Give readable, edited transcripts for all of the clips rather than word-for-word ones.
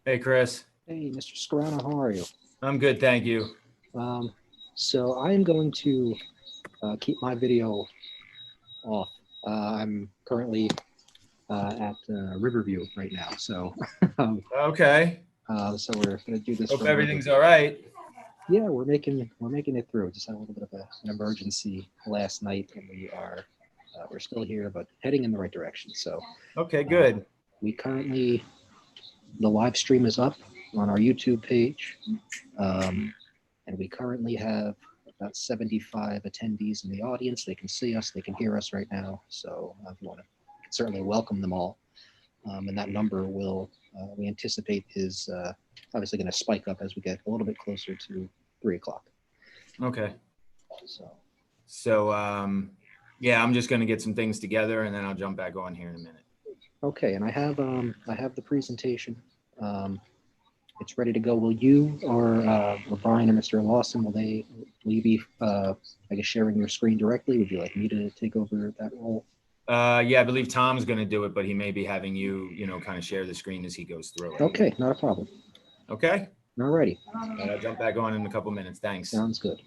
Hey, Chris. Hey, Mr. Scarano, how are you? I'm good, thank you. Um, so I'm going to keep my video off. I'm currently at Riverview right now, so Okay. so we're going to do this Hope from everything's Riverview. all right. Yeah, we're making it through. Just had a little bit of an emergency last night, and we're still here, but heading in the right direction. So Okay, good. we currently the live stream is up on our YouTube page. And we currently have about 75 attendees in the audience. They can see us, they can hear us right now. So if you want to certainly welcome them all. And that number we anticipate is obviously going to spike up as we get a little bit closer to 3 o'clock. Okay. So, Yeah, I'm just gonna get some things together and then I'll jump back on here in a minute. okay. And I have the presentation. It's ready to go. Will you or Brian or Mr. Lawson, will you be, I guess, sharing your screen directly? Would you like me to take over that role? Yeah, I believe Tom's gonna do it, but he may be having you, kind of share the screen as he goes through it. Okay, not a problem. Okay. All righty. I'll jump back on in a couple minutes. Thanks. Sounds good.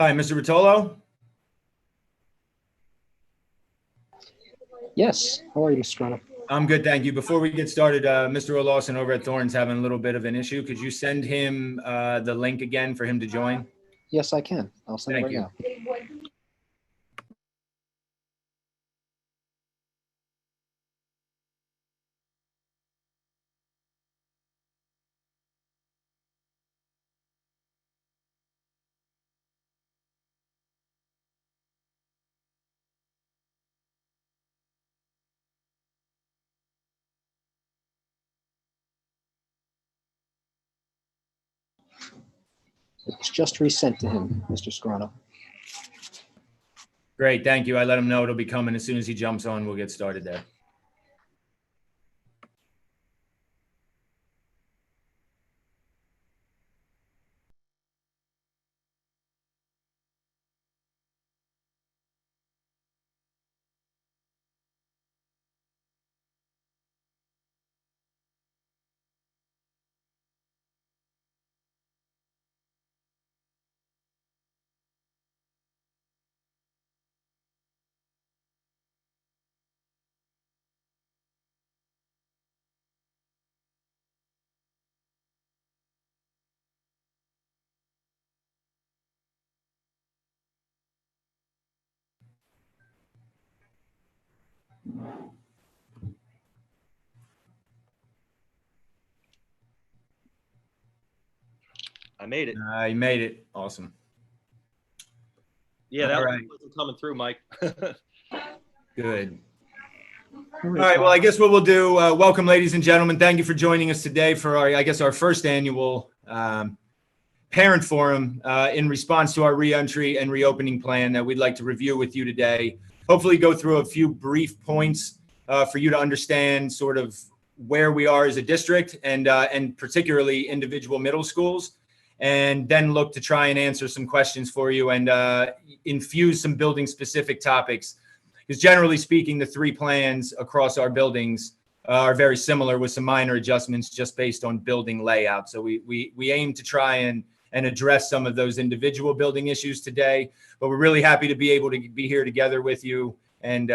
Hi, Mr. Rotolo. Yes. How are you, Mr. Toronto? I'm good, thank you. Before we get started, Mr. O'Lawson over at Thorn's having a little bit of an issue. Could you send him the link again for him to join? Yes, I can. I'll send it Thank right you. now. It's just resent to him, Mr. Scarano. Great, thank you. I let him know it'll be coming as soon as he jumps on. We'll get started there. I made it. You made it. Awesome. Yeah, that All one right. wasn't coming through, Mike. Good. All right, well, I guess what we'll do, welcome, ladies and gentlemen. Thank you for joining us today for our first annual parent forum in response to our reentry and reopening plan that we'd like to review with you today. Hopefully go through a few brief points for you to understand sort of where we are as a district and particularly individual middle schools, and then look to try and answer some questions for you and infuse some building specific topics. Because generally speaking, the three plans across our buildings are very similar with some minor adjustments just based on building layout. So we aim to try and address some of those individual building issues today, but we're really happy to be able to be here together with you and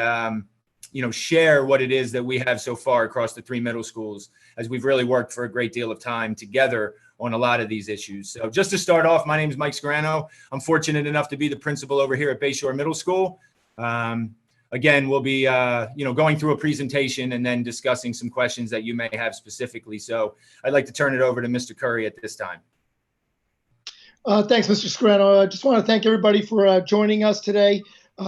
share what it is that we have so far across the three middle schools, as we've really worked for a great deal of time together on a lot of these issues. So just to start off, my name is Mike Scarano. I'm fortunate enough to be the principal over here at Bayshore Middle School. Again, we'll be, going through a presentation and then discussing some questions that you may have specifically. So I'd like to turn it over to Mr. Curry at this time. Thanks, Mr. Scarano. I just want to thank everybody for joining us today.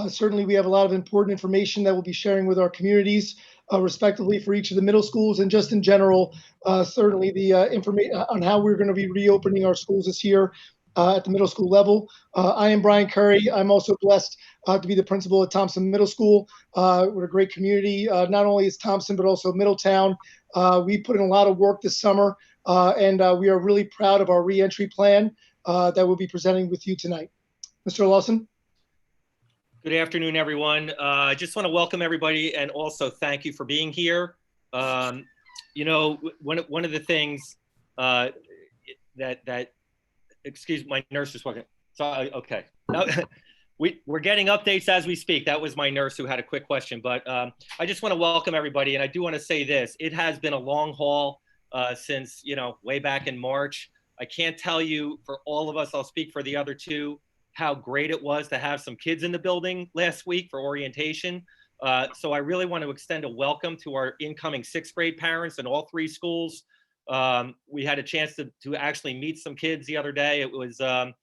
Certainly, we have a lot of important information that we'll be sharing with our communities, respectively, for each of the middle schools, and just in general, certainly the information on how we're going to be reopening our schools this year at the middle school level. I am Brian Curry. I'm also blessed to be the principal at Thompson Middle School. We're a great community. Not only is Thompson, but also Middletown. We put in a lot of work this summer, and we are really proud of our reentry plan that we'll be presenting with you tonight. Mr. Lawson. Good afternoon, everyone. I just want to welcome everybody and also thank you for being here. One of the things that excuse my nurse just walking. So okay, we're getting updates as we speak. That was my nurse who had a quick question, but I just want to welcome everybody, and I do want to say this: it has been a long haul since way back in March. I can't tell you for all of us. I'll speak for the other two. How great it was to have some kids in the building last week for orientation. So I really want to extend a welcome to our incoming sixth grade parents in all three schools. We had a chance to actually meet some kids the other day. It was, I'm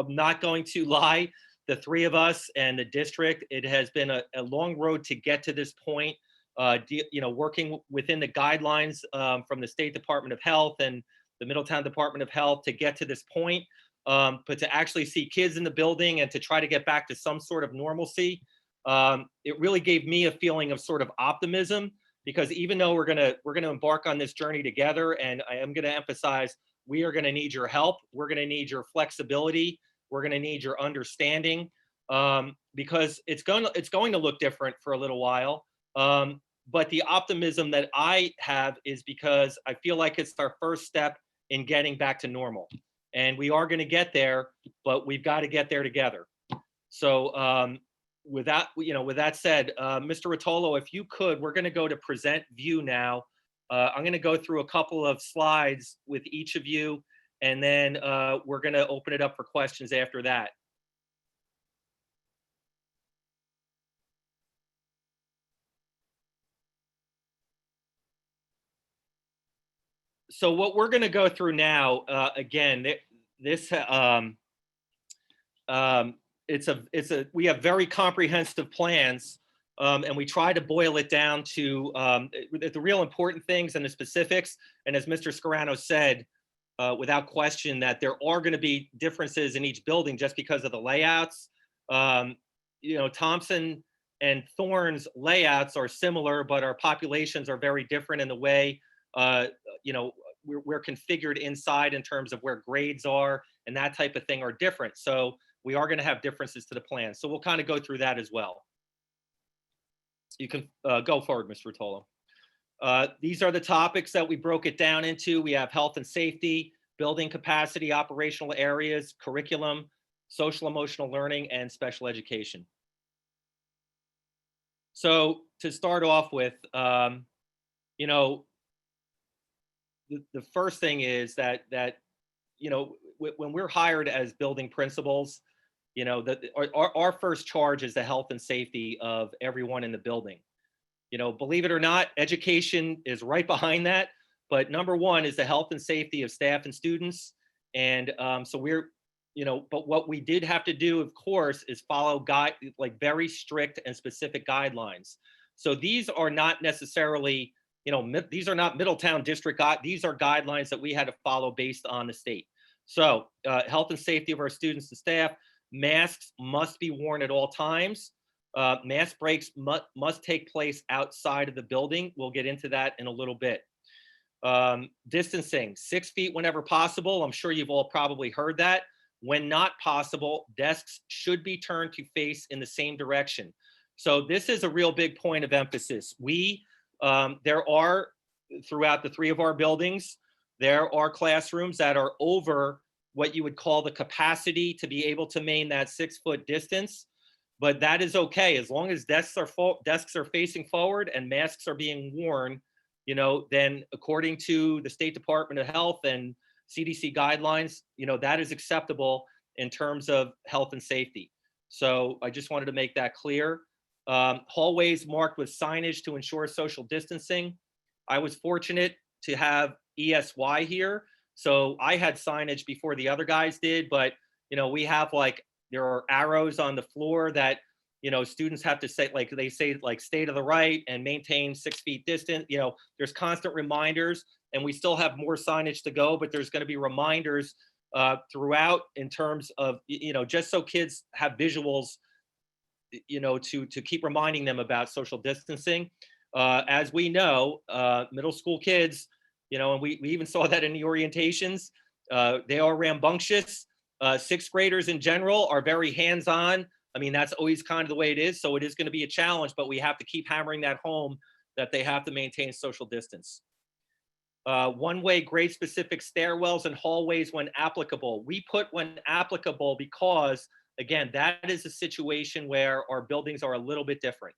not going to lie, the three of us and the district, it has been a long road to get to this point, working within the guidelines from the State Department of Health and the Middletown Department of Health to get to this point. But to actually see kids in the building and to try to get back to some sort of normalcy, it really gave me a feeling of sort of optimism, because even though we're gonna embark on this journey together, and I am gonna emphasize, we are gonna need your help, we're gonna need your flexibility, we're gonna need your understanding, because it's going to look different for a little while. But the optimism that I have is because I feel like it's our first step in getting back to normal. and we are going to get there, but we've got to get there together. So with that said, Mr. Rotolo, if you could, we're going to go to present view now. I'm going to go through a couple of slides with each of you, and then we're going to open it up for questions after that. So what we're going to go through now, again, we have very comprehensive plans, and we try to boil it down to the real important things and the specifics. And as Mr. Scarano said, without question, that there are going to be differences in each building just because of the layouts. Thompson and Thorne's layouts are similar, but our populations are very different in the way we're configured inside in terms of where grades are and that type of thing are different. So we are going to have differences to the plan. So we'll kind of go through that as well. You can go forward, Mr. Rotolo. These are the topics that we broke it down into. We have health and safety, building capacity, operational areas, curriculum, social emotional learning, and special education. So to start off with, the first thing is that when we're hired as building principals, our first charge is the health and safety of everyone in the building. Believe it or not, education is right behind that, but number one is the health and safety of staff and students. And so but what we did have to do, of course, is follow very strict and specific guidelines. So these are not necessarily, these are not Middletown district, these are guidelines that we had to follow based on the state. So health and safety of our students and staff, masks must be worn at all times. Mask breaks must take place outside of the building. We'll get into that in a little bit. Distancing, 6 feet whenever possible. I'm sure you've all probably heard that. When not possible, desks should be turned to face in the same direction. So this is a real big point of emphasis. There are, throughout the 3 of our buildings, there are classrooms that are over what you would call the capacity to be able to maintain that 6-foot distance, but that is okay as long as desks are facing forward and masks are being worn. Then according to the State Department of Health and CDC guidelines, that is acceptable in terms of health and safety. So I just wanted to make that clear. Hallways marked with signage to ensure social distancing. I was fortunate to have ESY here. So I had signage before the other guys did, but, we have there are arrows on the floor that, students have to say, stay to the right and maintain 6 feet distance. There's constant reminders, and we still have more signage to go, but there's going to be reminders throughout in terms of, just so kids have visuals, to keep reminding them about social distancing. As we know, middle school kids, and we even saw that in the orientations, they are rambunctious. 6th graders in general are very hands-on. I mean, that's always kind of the way it is. So it is going to be a challenge, but we have to keep hammering that home that they have to maintain social distance. One-way grade-specific stairwells and hallways when applicable. We put when applicable because, again, that is a situation where our buildings are a little bit different.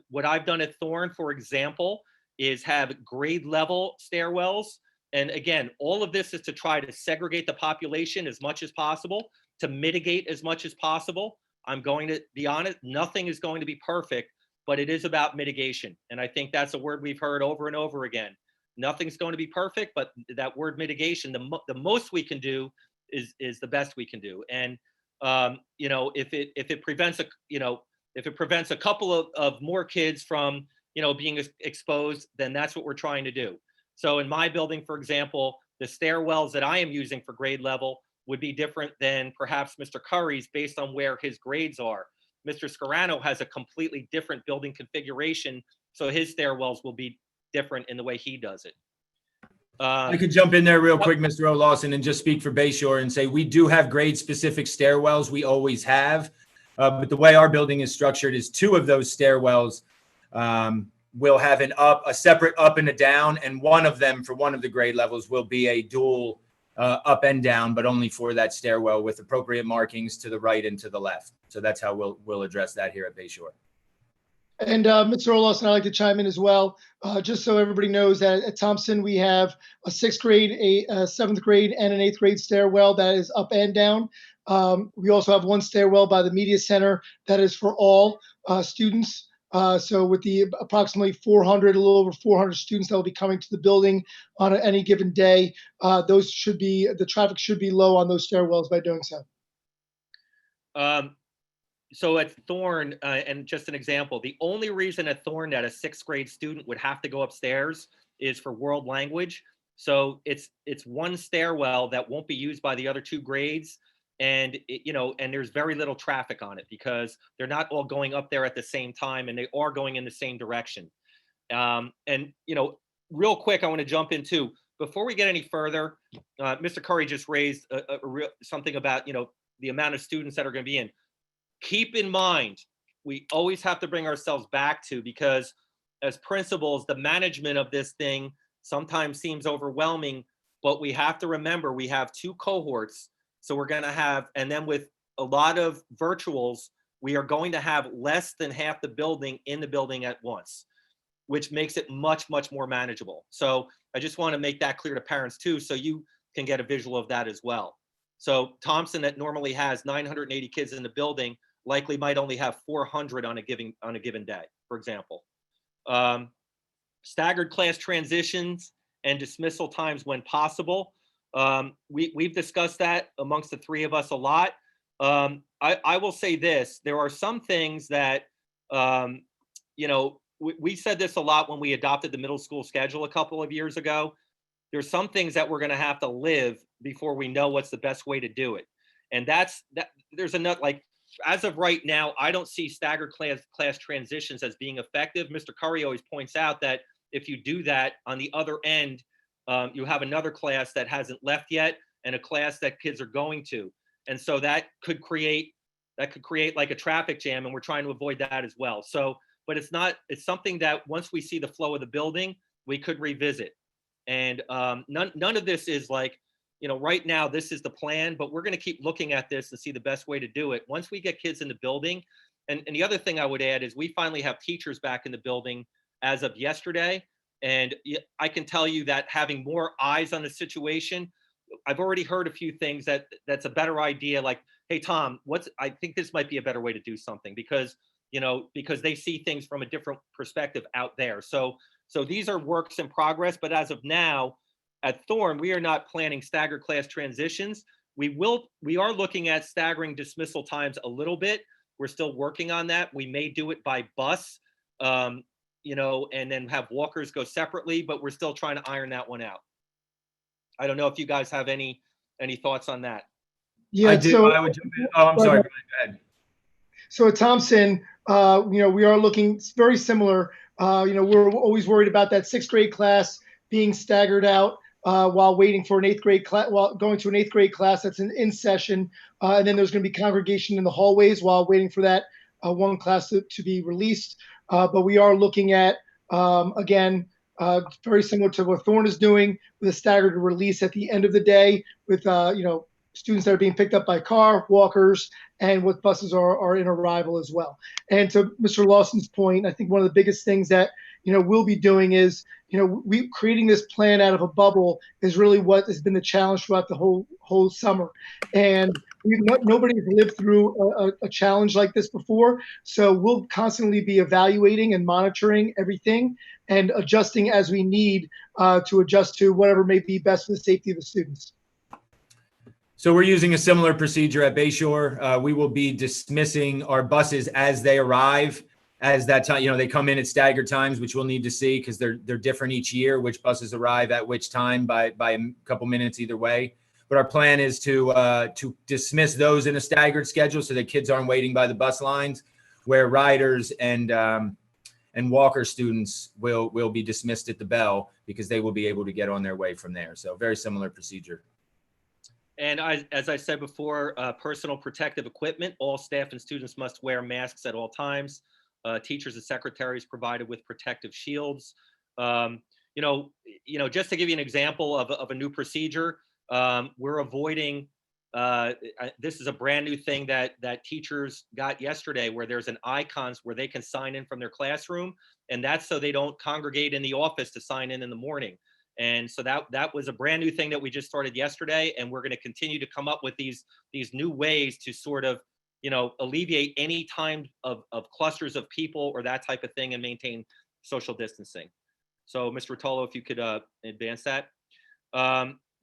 What I've done at Thorne, for example, is have grade level stairwells. And again, all of this is to try to segregate the population as much as possible, to mitigate as much as possible. I'm going to be honest, nothing is going to be perfect, but it is about mitigation. And I think that's a word we've heard over and over again. Nothing's going to be perfect, but that word mitigation, the most we can do is the best we can do. And if it prevents a couple of more kids from being exposed, then that's what we're trying to do. So in my building, for example, the stairwells that I am using for grade level would be different than perhaps Mr. Curry's based on where his grades are. Mr. Scarano has a completely different building configuration, so his stairwells will be different in the way he does it. I could jump in there real quick, Mr. O'Lawson, and just speak for Bayshore and say we do have grade-specific stairwells. We always have. But the way our building is structured is 2 of those stairwells will have a separate up and a down, and one of them for one of the grade levels will be a dual up and down, but only for that stairwell with appropriate markings to the right and to the left. So that's how we'll address that here at Bayshore. And Mr. Olson, I'd like to chime in as well. Just so everybody knows that at Thompson, we have a 6th grade, a 7th grade, and an 8th grade stairwell that is up and down. We also have one stairwell by the Media Center that is for all students. So with the approximately 400, a little over 400 students that will be coming to the building on any given day, the traffic should be low on those stairwells by doing so. So at Thorne, and just an example, the only reason at Thorne that a 6th grade student would have to go upstairs is for world language. So it's one stairwell that won't be used by the other 2 grades. And, and there's very little traffic on it because they're not all going up there at the same time and they are going in the same direction. And, real quick, I want to jump into, before we get any further, Mr. Curry just raised something about, the amount of students that are going to be in. Keep in mind, we always have to bring ourselves back to, because as principals, the management of this thing sometimes seems overwhelming, but we have to remember we have 2 cohorts. So we're going to have, and then with a lot of virtuals, we are going to have less than half the building in the building at once, which makes it much, much more manageable. So I just want to make that clear to parents too, so you can get a visual of that as well. So Thompson, that normally has 980 kids in the building, likely might only have 400 on a given day, for example. Staggered class transitions and dismissal times when possible. We've discussed that amongst the 3 of us a lot. I will say this, there are some things that, we said this a lot when we adopted the middle school schedule a couple of years ago. There's some things that we're going to have to live before we know what's the best way to do it. And there's enough, like, as of right now, I don't see staggered class transitions as being effective. Mr. Curry always points out that if you do that, on the other end, you have another class that hasn't left yet and a class that kids are going to. And so that could create like a traffic jam, and we're trying to avoid that as well. So, but it's something that once we see the flow of the building, we could revisit. And none of this is like, right now this is the plan, but we're going to keep looking at this and see the best way to do it. Once we get kids in the building, and the other thing I would add is we finally have teachers back in the building as of yesterday. And I can tell you that having more eyes on the situation, I've already heard a few things that's a better idea. Like, hey, Tom, I think this might be a better way to do something because they see things from a different perspective out there. So these are works in progress, but as of now, at Thorne, we are not planning staggered class transitions. We are looking at staggering dismissal times a little bit. We're still working on that. We may do it by bus, and then have walkers go separately, but we're still trying to iron that one out. I don't know if you guys have any thoughts on that. Yeah, I do. I would jump in. Oh, I'm sorry. Go ahead. So at Thompson, we are looking very similar. We're always worried about that 6th grade class being staggered out while waiting for an 8th grade class, while going to an 8th grade class that's in session. And then there's going to be congregation in the hallways while waiting for that one class to be released. But we are looking at, again, very similar to what Thorne is doing with a staggered release at the end of the day with, students that are being picked up by car, walkers, and with buses are in arrival as well. And to Mr. Lawson's point, I think one of the biggest things that, we'll be doing is, we creating this plan out of a bubble is really what has been the challenge throughout the whole summer. And nobody's lived through a challenge like this before. So we'll constantly be evaluating and monitoring everything and adjusting as we need to adjust to whatever may be best for the safety of the students. So we're using a similar procedure at Bayshore. We will be dismissing our buses as they arrive. As that time, they come in at staggered times, which we'll need to see because they're different each year, which buses arrive at which time by a couple minutes either way. But our plan is to dismiss those in a staggered schedule so that kids aren't waiting by the bus lines, where riders and walker students will be dismissed at the bell because they will be able to get on their way from there. So very similar procedure. And as I said before, personal protective equipment, all staff and students must wear masks at all times. Teachers and secretaries provided with protective shields. Just to give you an example of a new procedure, We're avoiding, this is a brand new thing that teachers got yesterday, where there's an icons where they can sign in from their classroom, and that's so they don't congregate in the office to sign in the morning. And so that was a brand new thing that we just started yesterday, and we're going to continue to come up with these new ways to sort of, alleviate any time of clusters of people or that type of thing, and maintain social distancing. So, Mr. Rotolo, if you could advance that.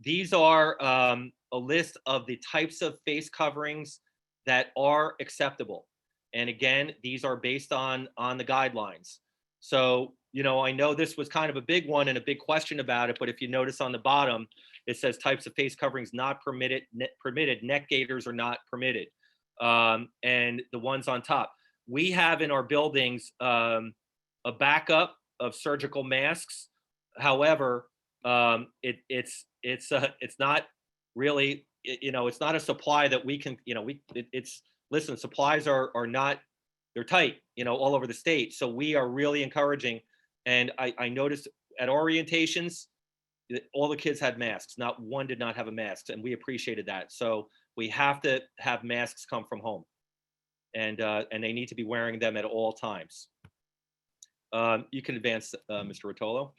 These are a list of the types of face coverings that are acceptable. And again, these are based on the guidelines. So, I know this was kind of a big one and a big question about it, but if you notice on the bottom, it says types of face coverings not permitted, neck gaiters are not permitted. And the ones on top, we have in our buildings a backup of surgical masks. However, it's not really, it's not a supply that we can, listen, supplies are not, they're tight, all over the state. So we are really encouraging. And I noticed at orientations, all the kids had masks. Not one did not have a mask, and we appreciated that. So we have to have masks come from home, and they need to be wearing them at all times. You can advance, Mr. Rotolo.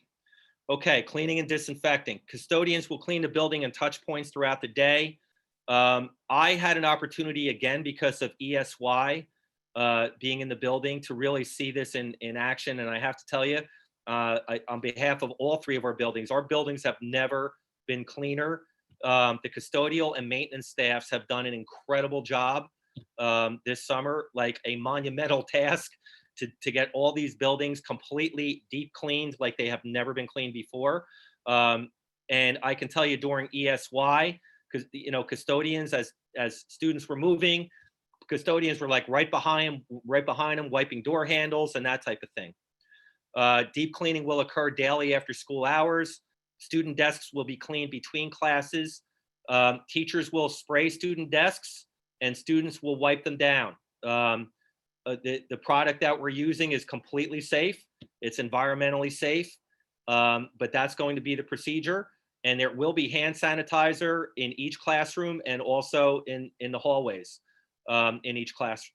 Okay, cleaning and disinfecting. Custodians will clean the building and touch points throughout the day. I had an opportunity, again, because of ESY being in the building, to really see this in action. And I have to tell you, on behalf of all three of our buildings have never been cleaner. The custodial and maintenance staffs have done an incredible job this summer, like a monumental task to get all these buildings completely deep cleaned like they have never been cleaned before. And I can tell you, during ESY, because custodians, as students were moving, custodians were like right behind them, wiping door handles and that type of thing. Deep cleaning will occur daily after school hours. Student desks will be cleaned between classes. Teachers will spray student desks, and students will wipe them down. The product that we're using is completely safe. It's environmentally safe, but that's going to be the procedure. And there will be hand sanitizer in each classroom, and also in the hallways, in each class,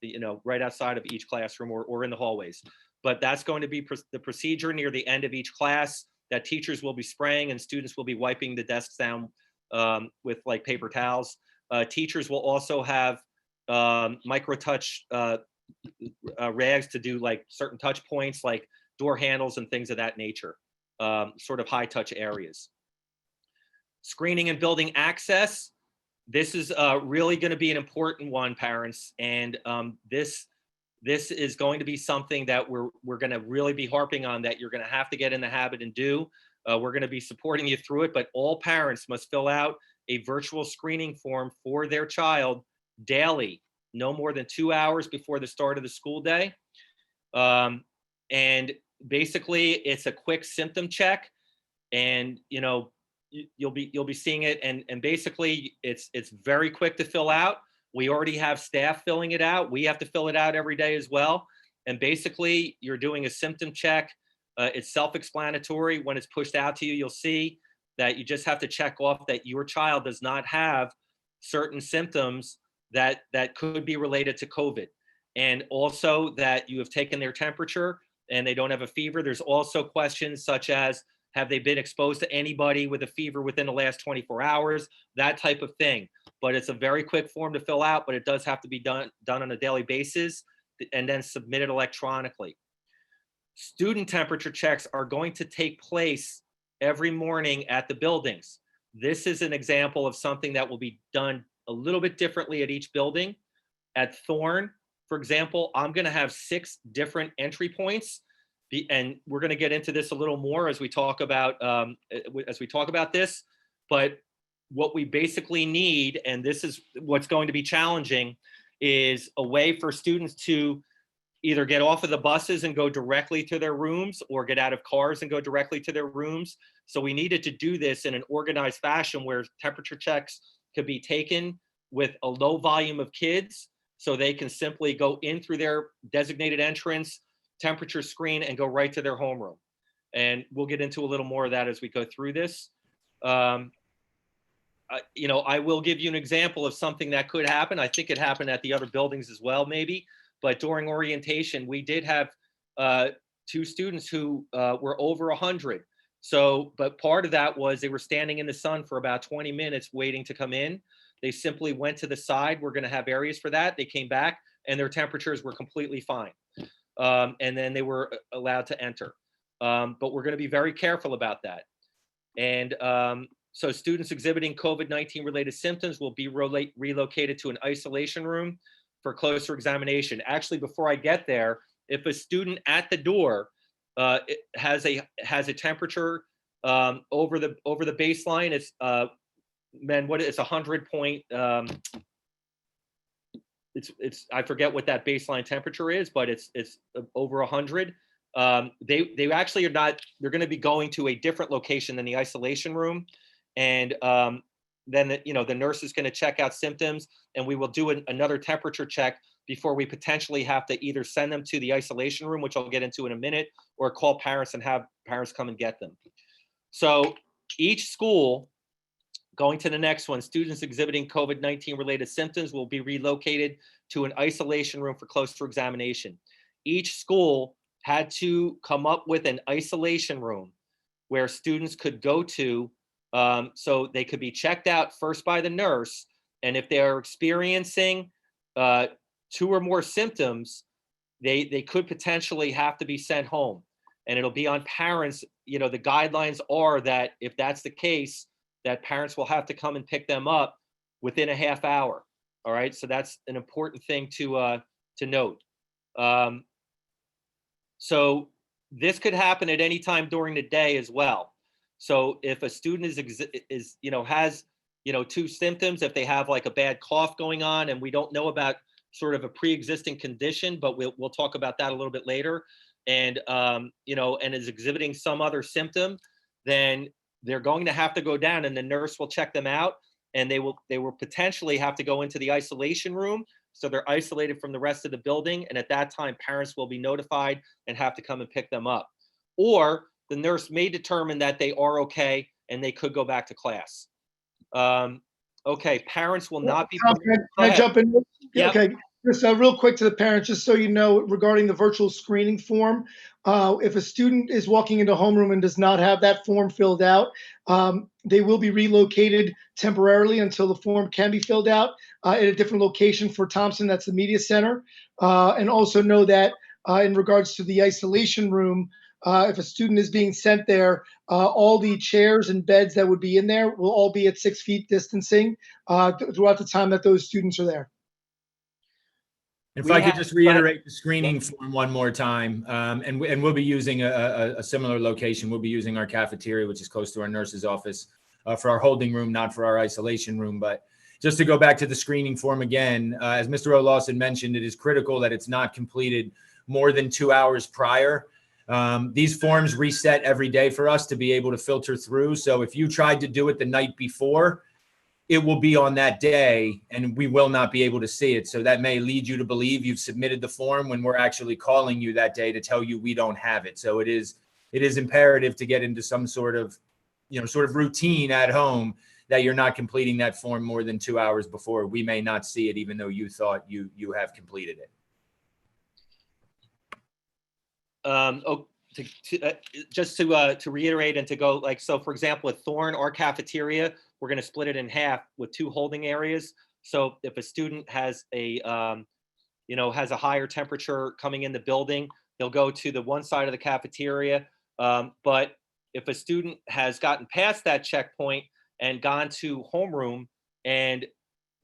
right outside of each classroom or in the hallways. But that's going to be the procedure near the end of each class, that teachers will be spraying and students will be wiping the desks down with like paper towels. Teachers will also have micro touch rags to do like certain touch points, like door handles and things of that nature, sort of high touch areas. Screening and building access. This is really going to be an important one, parents. And this is going to be something that we're going to really be harping on, that you're going to have to get in the habit and do. We're going to be supporting you through it, but all parents must fill out a virtual screening form for their child daily, no more than 2 hours before the start of the school day. And basically it's a quick symptom check, and you'll be seeing it, and basically it's very quick to fill out. We already have staff filling it out. We have to fill it out every day as well. And basically you're doing a symptom check. It's self-explanatory. When it's pushed out to you, you'll see that you just have to check off that your child does not have certain symptoms that could be related to COVID. And also that you have taken their temperature and they don't have a fever. There's also questions such as, have they been exposed to anybody with a fever within the last 24 hours? That type of thing. But it's a very quick form to fill out, but it does have to be done on a daily basis and then submitted electronically. Student temperature checks are going to take place every morning at the buildings. This is an example of something that will be done a little bit differently at each building. At Thorne, for example, I'm going to have 6 different entry points, and we're going to get into this a little more as we talk about this. But what we basically need, and this is what's going to be challenging, is a way for students to either get off of the buses and go directly to their rooms, or get out of cars and go directly to their rooms. So we needed to do this in an organized fashion where temperature checks could be taken with a low volume of kids, so they can simply go in through their designated entrance, temperature screen, and go right to their homeroom. And we'll get into a little more of that as we go through this. you know, I will give you an example of something that could happen. I think it happened at the other buildings as well, maybe. But during orientation, we did have 2 students who were over 100. So, but part of that was they were standing in the sun for about 20 minutes waiting to come in. They simply went to the side. We're going to have areas for that. They came back and their temperatures were completely fine. And then they were allowed to enter. But we're going to be very careful about that. And so students exhibiting COVID-19 related symptoms will be relocated to an isolation room for closer examination. Actually, before I get there, if a student at the door has a temperature over the baseline, it's it's 100 point. It's I forget what that baseline temperature is, but it's over 100. They actually are not. They're going to be going to a different location than the isolation room, and then the nurse is going to check out symptoms, and we will do another temperature check before we potentially have to either send them to the isolation room, which I'll get into in a minute, or call parents and have parents come and get them. So each school, going to the next one, students exhibiting COVID-19 related symptoms will be relocated to an isolation room for closer examination. Each school had to come up with an isolation room where students could go to, so they could be checked out first by the nurse. And if they're experiencing 2 or more symptoms, they could potentially have to be sent home. And it'll be on parents. The guidelines are that if that's the case, that parents will have to come and pick them up within a half hour. All right, so that's an important thing to note. So this could happen at any time during the day as well. So if a student has 2 symptoms, if they have like a bad cough going on, and we don't know about sort of a pre-existing condition, but we'll talk about that a little bit later, and and is exhibiting some other symptom, then they're going to have to go down, and the nurse will check them out, and they will potentially have to go into the isolation room. So they're isolated from the rest of the building. And at that time, parents will be notified and have to come and pick them up. Or the nurse may determine that they are okay and they could go back to class. Okay, parents will not be. Can I jump in? Yep. Okay, just real quick to the parents, just so you know, regarding the virtual screening form, if a student is walking into homeroom and does not have that form filled out, they will be relocated temporarily until the form can be filled out at a different location for Thompson. That's the media center. And also know that in regards to the isolation room, if a student is being sent there, all the chairs and beds that would be in there will all be at 6 feet distancing throughout the time that those students are there. If I could just reiterate the screening form one more time, and we'll be using a similar location. We'll be using our cafeteria, which is close to our nurse's office, for our holding room, not for our isolation room. But just to go back to the screening form again, as Mr. O'Lawson mentioned, it is critical that it's not completed more than 2 hours prior. These forms reset every day for us to be able to filter through. So if you tried to do it the night before, it will be on that day and we will not be able to see it. So that may lead you to believe you've submitted the form when we're actually calling you that day to tell you we don't have it. So it is imperative to get into some sort of routine at home that you're not completing that form more than 2 hours before. We may not see it, even though you thought you have completed it. Just to reiterate and to go so for example, at Thorne, our cafeteria, we're going to split it in half with 2 holding areas. So if a student has a higher temperature coming in the building, they'll go to the one side of the cafeteria. But if a student has gotten past that checkpoint and gone to homeroom, and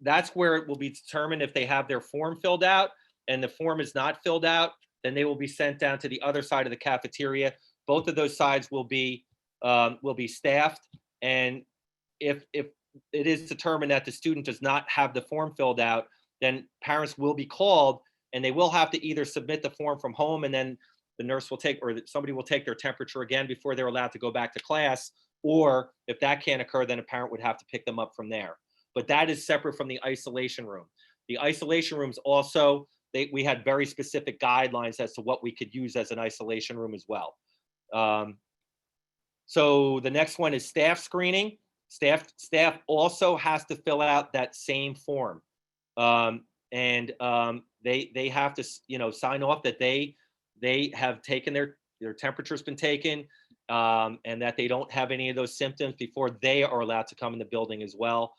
that's where it will be determined if they have their form filled out, and the form is not filled out, then they will be sent down to the other side of the cafeteria. Both of those sides will be staffed. And if it is determined that the student does not have the form filled out, then parents will be called and they will have to either submit the form from home, and then the nurse will somebody will take their temperature again before they're allowed to go back to class. Or if that can't occur, then a parent would have to pick them up from there. But that is separate from the isolation room. The isolation rooms also, we had very specific guidelines as to what we could use as an isolation room as well. So the next one is staff screening. Staff also has to fill out that same form. They have to, sign off that they have taken their temperature's been taken, and that they don't have any of those symptoms before they are allowed to come in the building as well.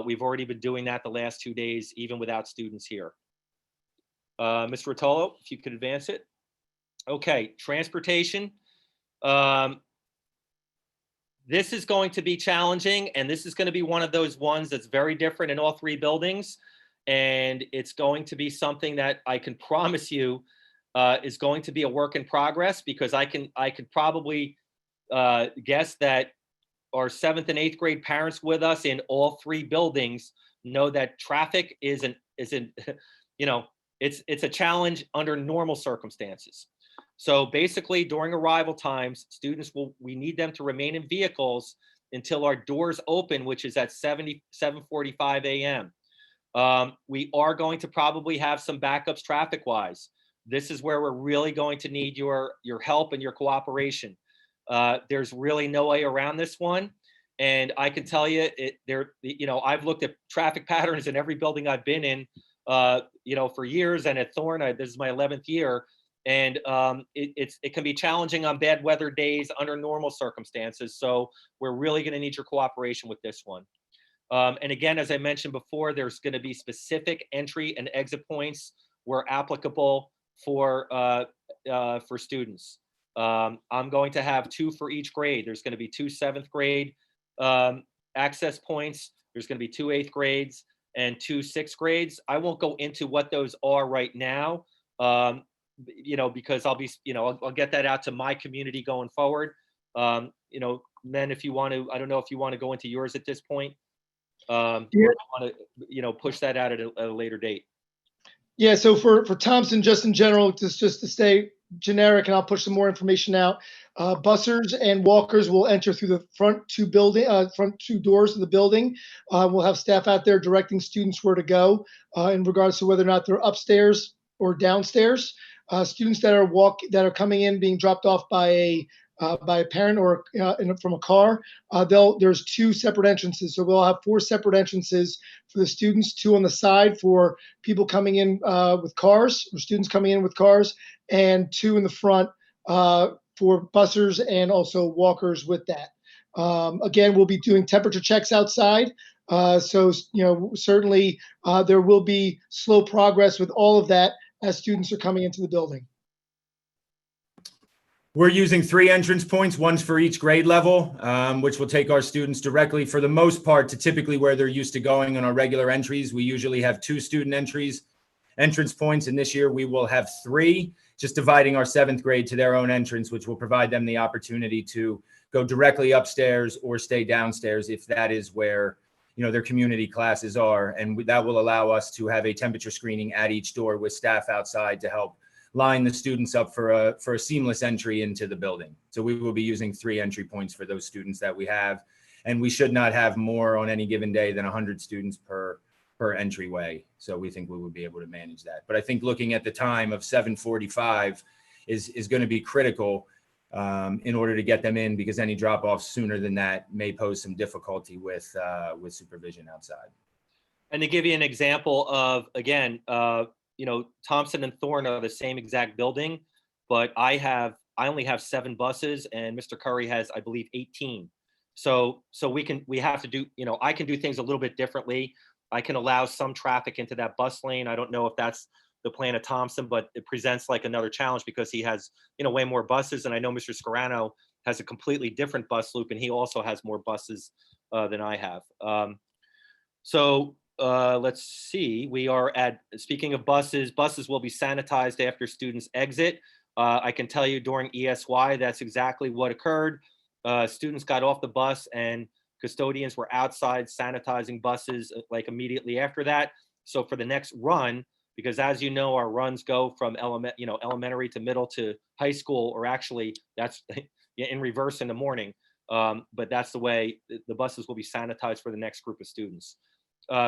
We've already been doing that the last 2 days, even without students here. Mr. Rotolo, if you could advance it. Okay, transportation. This is going to be challenging, and this is going to be one of those ones that's very different in all 3 buildings. And it's going to be something that I can promise you is going to be a work in progress, because I could probably guess that our 7th and 8th grade parents with us in all 3 buildings know that traffic isn't it's a challenge under normal circumstances. So basically, during arrival times, we need them to remain in vehicles until our doors open, which is at 7:45 a.m. We are going to probably have some backups traffic-wise. This is where we're really going to need your help and your cooperation. There's really no way around this one. And I can tell you, I've looked at traffic patterns in every building I've been in, for years, and at Thorne, this is my 11th year. And it can be challenging on bad weather days under normal circumstances. So we're really going to need your cooperation with this one. And again, as I mentioned before, there's going to be specific entry and exit points where applicable for students. I'm going to have 2 for each grade. There's going to be 2 7th grade access points. There's going to be 2 8th grades and 2 6th grades. I won't go into what those are right now, because I'll be, I'll get that out to my community going forward. Men, if you want to, I don't know if you want to go into yours at this point. Or want to, push that out at a later date. Yeah, so for Thompson, just in general, just to stay generic, and I'll push some more information out. Bussers and walkers will enter through the front 2 doors of the building. We'll have staff out there directing students where to go in regards to whether or not they're upstairs or downstairs. Students that are coming in, being dropped off by a parent or from a car, there's 2 separate entrances. So we'll have 4 separate entrances for the students, 2 on the side for people coming in with cars, or students coming in with cars, and 2 in the front for bussers and also walkers with that. Again, we'll be doing temperature checks outside. So certainly there will be slow progress with all of that as students are coming into the building. We're using 3 entrance points, one's for each grade level, which will take our students directly, for the most part, to typically where they're used to going on our regular entries. We usually have 2 student entrance points, and this year we will have 3, just dividing our 7th grade to their own entrance, which will provide them the opportunity to go directly upstairs or stay downstairs if that is where their community classes are. And that will allow us to have a temperature screening at each door with staff outside to help line the students up for a seamless entry into the building. So we will be using 3 entry points for those students that we have, and we should not have more on any given day than 100 students per entryway. So we think we will be able to manage that. But I think looking at the time of 7:45 is going to be critical in order to get them in, because any drop-offs sooner than that may pose some difficulty with supervision outside. And to give you an example of, again, Thompson and Thorne are the same exact building, but I only have 7 buses, and Mr. Curry has, I believe, 18. So we have to do, I can do things a little bit differently. I can allow some traffic into that bus lane. I don't know if that's the plan of Thompson, but it presents like another challenge because he has, way more buses. And I know Mr. Scarano has a completely different bus loop, and he also has more buses than I have. Let's see, we are speaking of buses will be sanitized after students exit. I can tell you during ESY, that's exactly what occurred. Students got off the bus and custodians were outside sanitizing buses like immediately after that. So for the next run, because as you know, our runs go from elementary to middle to high school, or actually that's in reverse in the morning. But that's the way the buses will be sanitized for the next group of students.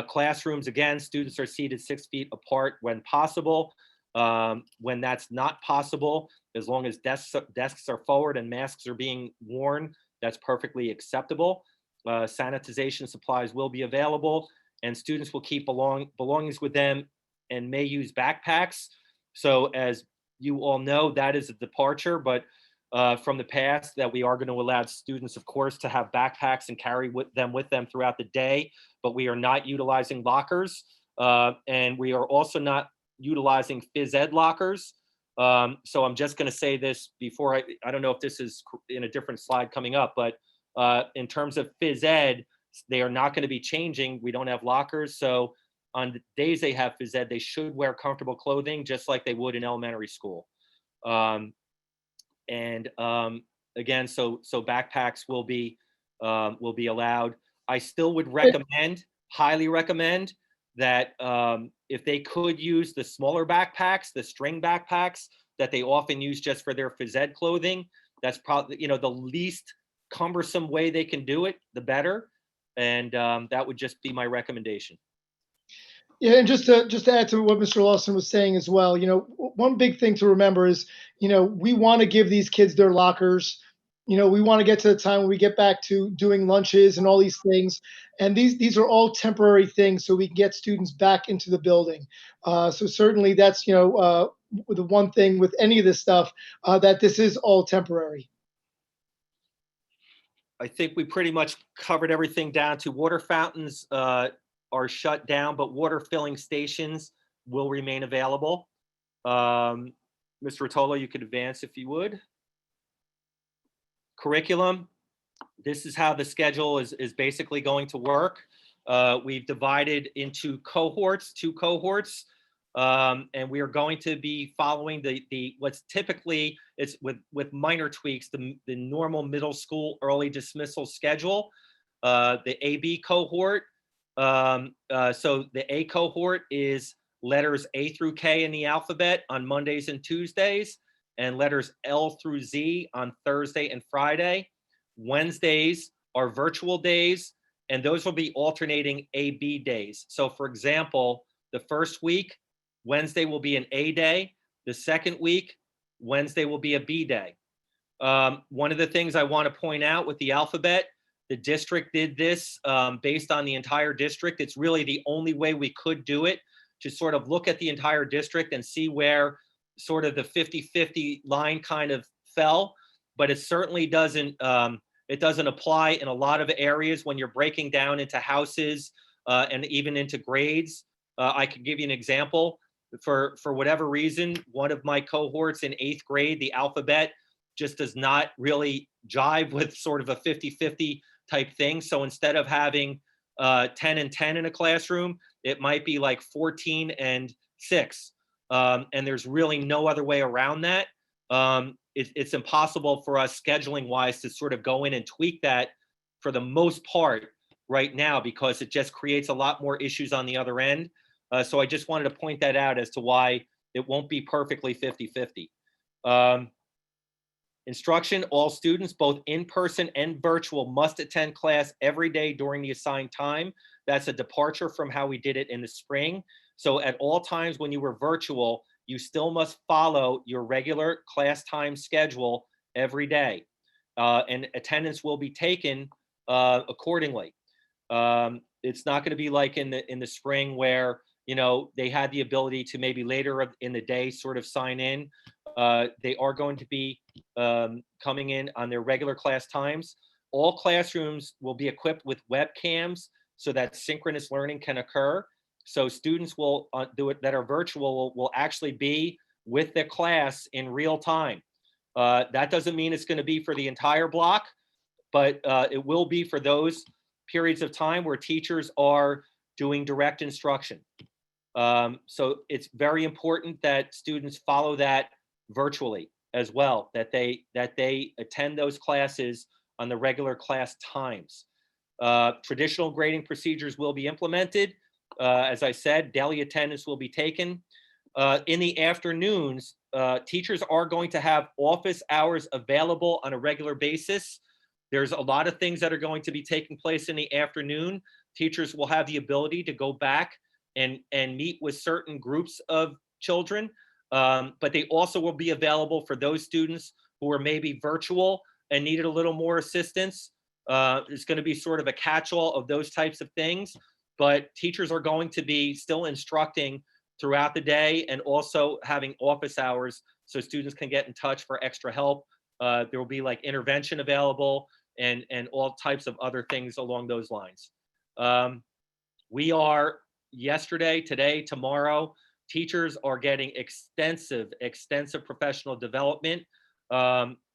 Classrooms, again, students are seated 6 feet apart when possible. When that's not possible, as long as desks are forward and masks are being worn, that's perfectly acceptable. Sanitization supplies will be available, and students will keep belongings with them and may use backpacks. So as you all know, that is a departure, but from the past, that we are going to allow students, of course, to have backpacks and carry with them throughout the day, but we are not utilizing lockers, and we are also not utilizing phys ed lockers. So I'm just going to say this before I don't know if this is in a different slide coming up, but in terms of phys ed, they are not going to be changing. We don't have lockers. So on the days they have phys ed, they should wear comfortable clothing just like they would in elementary school. Again, so backpacks will be allowed. I still would recommend, highly recommend, that if they could use the smaller backpacks, the string backpacks that they often use just for their phys ed clothing, that's probably, the least cumbersome way they can do it, the better. And that would just be my recommendation. Yeah, and just to add to what Mr. Lawson was saying as well, one big thing to remember is, we want to give these kids their lockers. We want to get to the time when we get back to doing lunches and all these things, and these are all temporary things, so we can get students back into the building. So certainly that's the one thing with any of this stuff, that this is all temporary. I think we pretty much covered everything down to water fountains are shut down, but water filling stations will remain available. Mr. Rotolo, you could advance if you would. Curriculum, this is how the schedule is basically going to work. We've divided into cohorts, 2 cohorts, and we are going to be following the what's typically, it's with minor tweaks, the normal middle school early dismissal schedule. The AB cohort, so the A cohort is letters A through K in the alphabet on Mondays and Tuesdays, and letters L through Z on Thursday and Friday. Wednesdays are virtual days, and those will be alternating AB days. So for example, the first week, Wednesday will be an A day. The second week, Wednesday will be a B day. One of the things I want to point out with the alphabet, the district did this based on the entire district. It's really the only way we could do it, to sort of look at the entire district and see where sort of the 50-50 line kind of fell, but it certainly doesn't apply in a lot of areas when you're breaking down into houses and even into grades. I could give you an example. For whatever reason, one of my cohorts in 8th grade, the alphabet just does not really jive with sort of a 50-50 type thing. So instead of having 10 and 10 in a classroom, it might be like 14 and 6. And there's really no other way around that. It's impossible for us scheduling wise to sort of go in and tweak that for the most part right now, because it just creates a lot more issues on the other end. So I just wanted to point that out as to why it won't be perfectly 50-50. Instruction, all students, both in person and virtual, must attend class every day during the assigned time. That's a departure from how we did it in the spring. So at all times when you were virtual, you still must follow your regular class time schedule every day. And attendance will be taken accordingly. It's not going to be like in the spring where, they had the ability to maybe later in the day sort of sign in. They are going to be coming in on their regular class times. All classrooms will be equipped with webcams so that synchronous learning can occur. So students will do it that are virtual will actually be with the class in real time. That doesn't mean it's going to be for the entire block, but it will be for those periods of time where teachers are doing direct instruction. So it's very important that students follow that virtually as well, that they attend those classes on the regular class times. Traditional grading procedures will be implemented. As I said, daily attendance will be taken. In the afternoons, teachers are going to have office hours available on a regular basis. There's a lot of things that are going to be taking place in the afternoon. Teachers will have the ability to go back and meet with certain groups of children, but they also will be available for those students who are maybe virtual and needed a little more assistance. It's going to be sort of a catch-all of those types of things, but teachers are going to be still instructing throughout the day and also having office hours so students can get in touch for extra help. There will be like intervention available and all types of other things along those lines. We are yesterday, today, tomorrow, teachers are getting extensive professional development.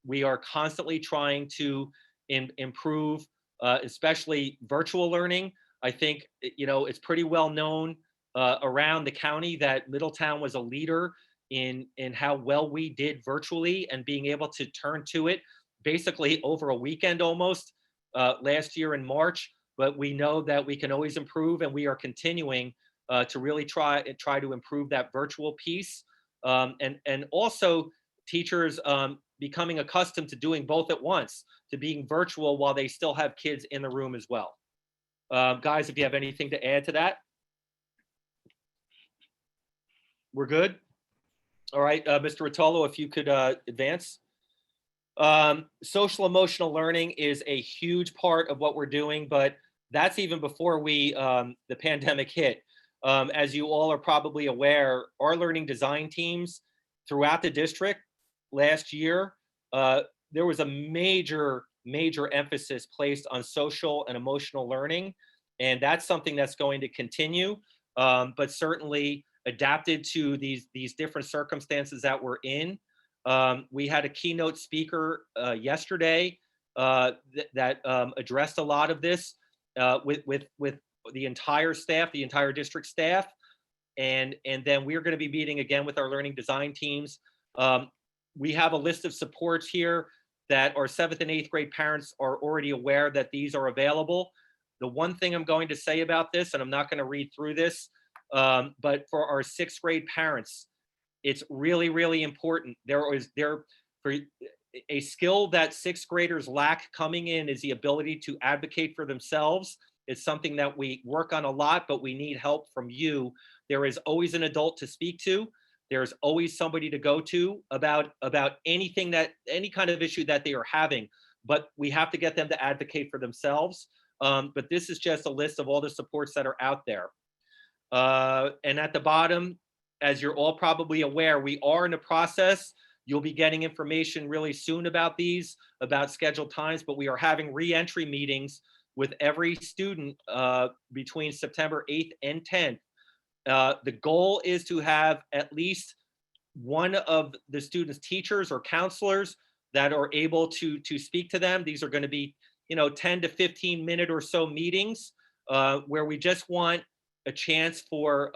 We are constantly trying to improve, especially virtual learning. I think, it's pretty well known around the county that Middletown was a leader in how well we did virtually and being able to turn to it basically over a weekend almost last year in March. But we know that we can always improve, and we are continuing to really try to improve that virtual piece. And also teachers becoming accustomed to doing both at once, to being virtual while they still have kids in the room as well. Guys, if you have anything to add to that. We're good? All right, Mr. Rotolo, if you could advance. Social emotional learning is a huge part of what we're doing, but that's even before the pandemic hit. As you all are probably aware, our learning design teams throughout the district last year, there was a major emphasis placed on social and emotional learning. And that's something that's going to continue, but certainly adapted to these different circumstances that we're in. We had a keynote speaker yesterday that addressed a lot of this with the entire staff, the entire district staff. And then we're going to be meeting again with our learning design teams. We have a list of supports here that our 7th and 8th grade parents are already aware that these are available. The one thing I'm going to say about this, and I'm not going to read through this, but for our 6th grade parents, it's really important. For a skill that 6th graders lack coming in is the ability to advocate for themselves. It's something that we work on a lot, but we need help from you. There is always an adult to speak to. There's always somebody to go to about any kind of issue that they are having, but we have to get them to advocate for themselves. But this is just a list of all the supports that are out there. And at the bottom, as you're all probably aware, we are in the process. You'll be getting information really soon about these, about scheduled times, but we are having re-entry meetings with every student between September 8th and 10th. The goal is to have at least one of the students' teachers or counselors that are able to speak to them. These are going to be 10 to 15 minute or so meetings where we just want a chance for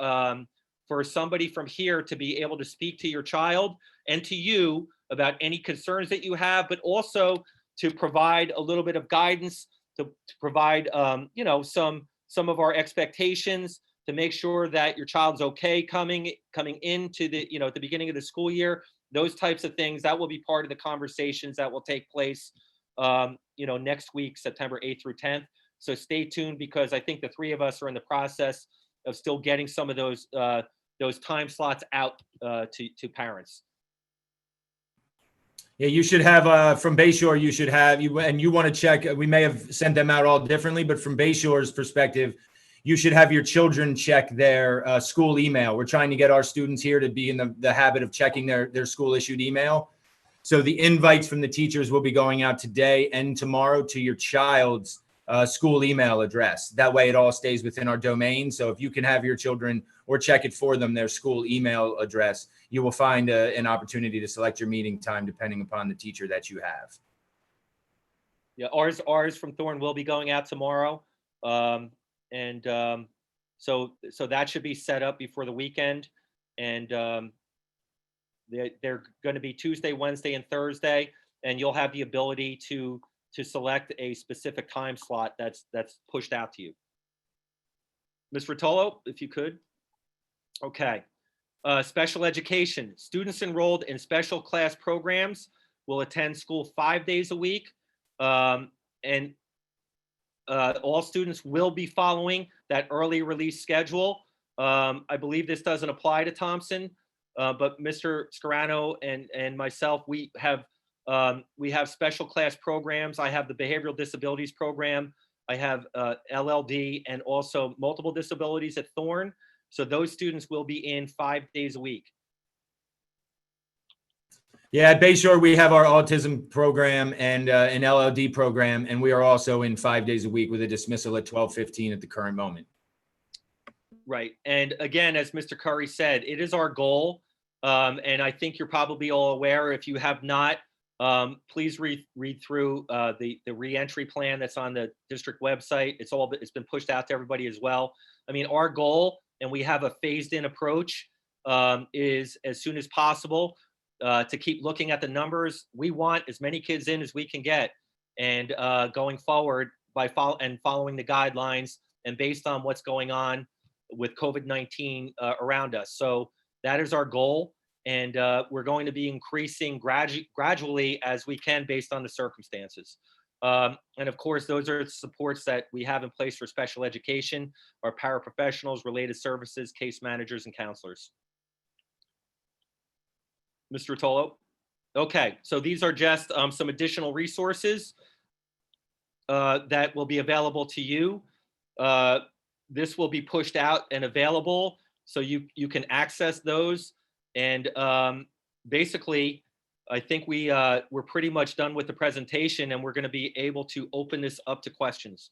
somebody from here to be able to speak to your child and to you about any concerns that you have, but also to provide a little bit of guidance, to provide some of our expectations, to make sure that your child's okay coming into the at the beginning of the school year. Those types of things that will be part of the conversations that will take place next week, September 8th through 10th. So stay tuned, because I think the three of us are in the process of still getting some of those time slots out to parents. Yeah, you should have from Bayshore. You should have you want to check. We may have sent them out all differently, but from Bayshore's perspective, you should have your children check their school email. We're trying to get our students here to be in the habit of checking their school issued email. So the invites from the teachers will be going out today and tomorrow to your child's school email address. That way it all stays within our domain. So if you can have your children or check it for them, their school email address, you will find an opportunity to select your meeting time depending upon the teacher that you have. Yeah, ours from Thorne will be going out tomorrow. So that should be set up before the weekend. And they're going to be Tuesday, Wednesday, and Thursday. And you'll have the ability to select a specific time slot that's pushed out to you. Ms. Rotolo, if you could. Okay. Special education. Students enrolled in special class programs will attend school 5 days a week. And all students will be following that early release schedule. I believe this doesn't apply to Thompson, but Mr. Scarano and myself, we have We have special class programs. I have the behavioral disabilities program. I have LLD and also multiple disabilities at Thorne. So those students will be in 5 days a week. Yeah, at Bayshore, we have our autism program and an LLD program, and we are also in 5 days a week with a dismissal at 12:15 at the current moment. Right. And again, as Mr. Curry said, it is our goal. And I think you're probably all aware. If you have not, please read through the reentry plan that's on the district website. It's been pushed out to everybody as well. I mean, our goal, and we have a phased in approach, is as soon as possible to keep looking at the numbers. We want as many kids in as we can get, and going forward following the guidelines and based on what's going on with COVID-19 around us. So that is our goal. And we're going to be increasing gradually as we can based on the circumstances. And of course, those are the supports that we have in place for special education, our paraprofessionals, related services, case managers, and counselors. Mr. Rotolo? Okay, so these are just some additional resources that will be available to you. This will be pushed out and available, so you can access those. And basically, I think we're pretty much done with the presentation, and we're going to be able to open this up to questions.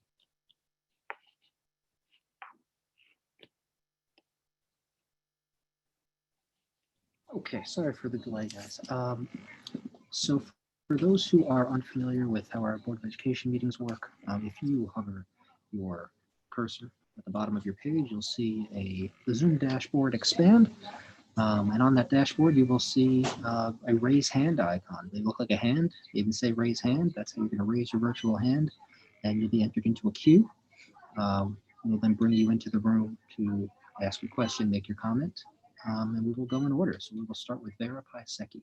Okay, sorry for the delay, guys. So for those who are unfamiliar with how our Board of Education meetings work, if you hover your cursor at the bottom of your page, you'll see the Zoom dashboard expand. And on that dashboard, you will see a raise hand icon. They look like a hand. They even say raise hand. That's how you're going to raise your virtual hand, and you'll be entered into a queue. We'll then bring you into the room to ask your question, make your comment, and we will go in order. So we will start with Vera Paisecki.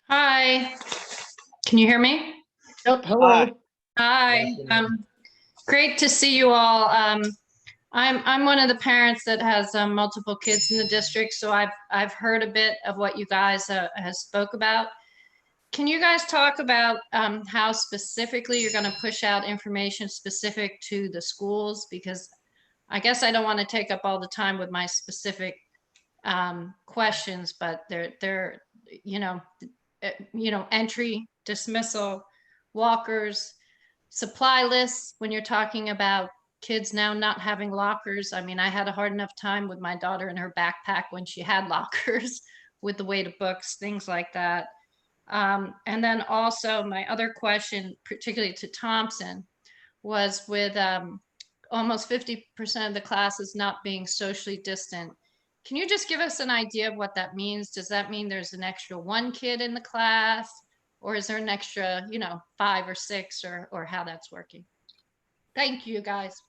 Hi, can you hear me? Yep, hello. Hi, great to see you all. I'm one of the parents that has multiple kids in the district, so I've heard a bit of what you guys has spoke about. Can you guys talk about how specifically you're going to push out information specific to the schools? Because I guess I don't want to take up all the time with my specific questions, but they're entry, dismissal, walkers, supply lists. When you're talking about kids now not having lockers, I mean, I had a hard enough time with my daughter in her backpack when she had lockers with the weight of books, things like that. And then also my other question, particularly to Thompson, was with almost 50% of the classes not being socially distant. Can you just give us an idea of what that means? Does that mean there's an extra 1 kid in the class, or is there an extra, 5 or 6, or how that's working? Thank you, guys.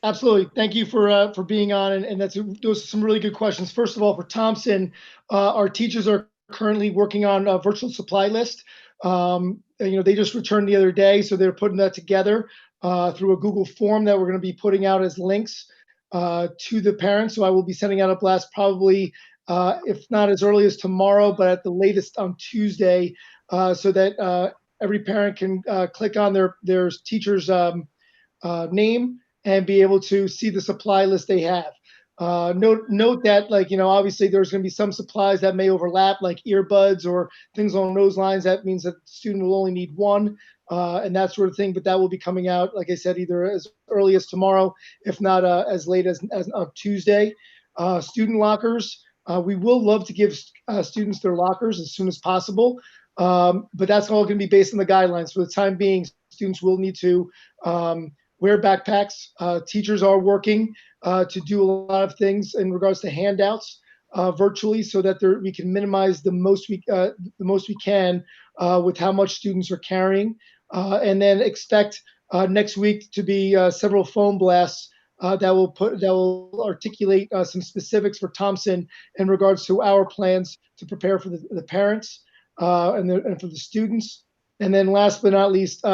Absolutely. Thank you for being on. And those are some really good questions. First of all, for Thompson, our teachers are currently working on a virtual supply list. They just returned the other day, so they're putting that together through a Google form that we're going to be putting out as links to the parents. So I will be sending out a blast probably, if not as early as tomorrow, but at the latest on Tuesday, so that every parent can click on their teacher's name and be able to see the supply list they have. Note that, obviously there's going to be some supplies that may overlap, like earbuds or things along those lines. That means that the student will only need 1 and that sort of thing. But that will be coming out, like I said, either as early as tomorrow, if not as late as Tuesday. Student lockers, we will love to give students their lockers as soon as possible. But that's all going to be based on the guidelines. For the time being, students will need to wear backpacks. Teachers are working to do a lot of things in regards to handouts virtually, so that we can minimize the most we can with how much students are carrying, and then expect next week to be several phone blasts that will articulate some specifics for Thompson in regards to our plans to prepare for the parents and for the students. And then last but not least,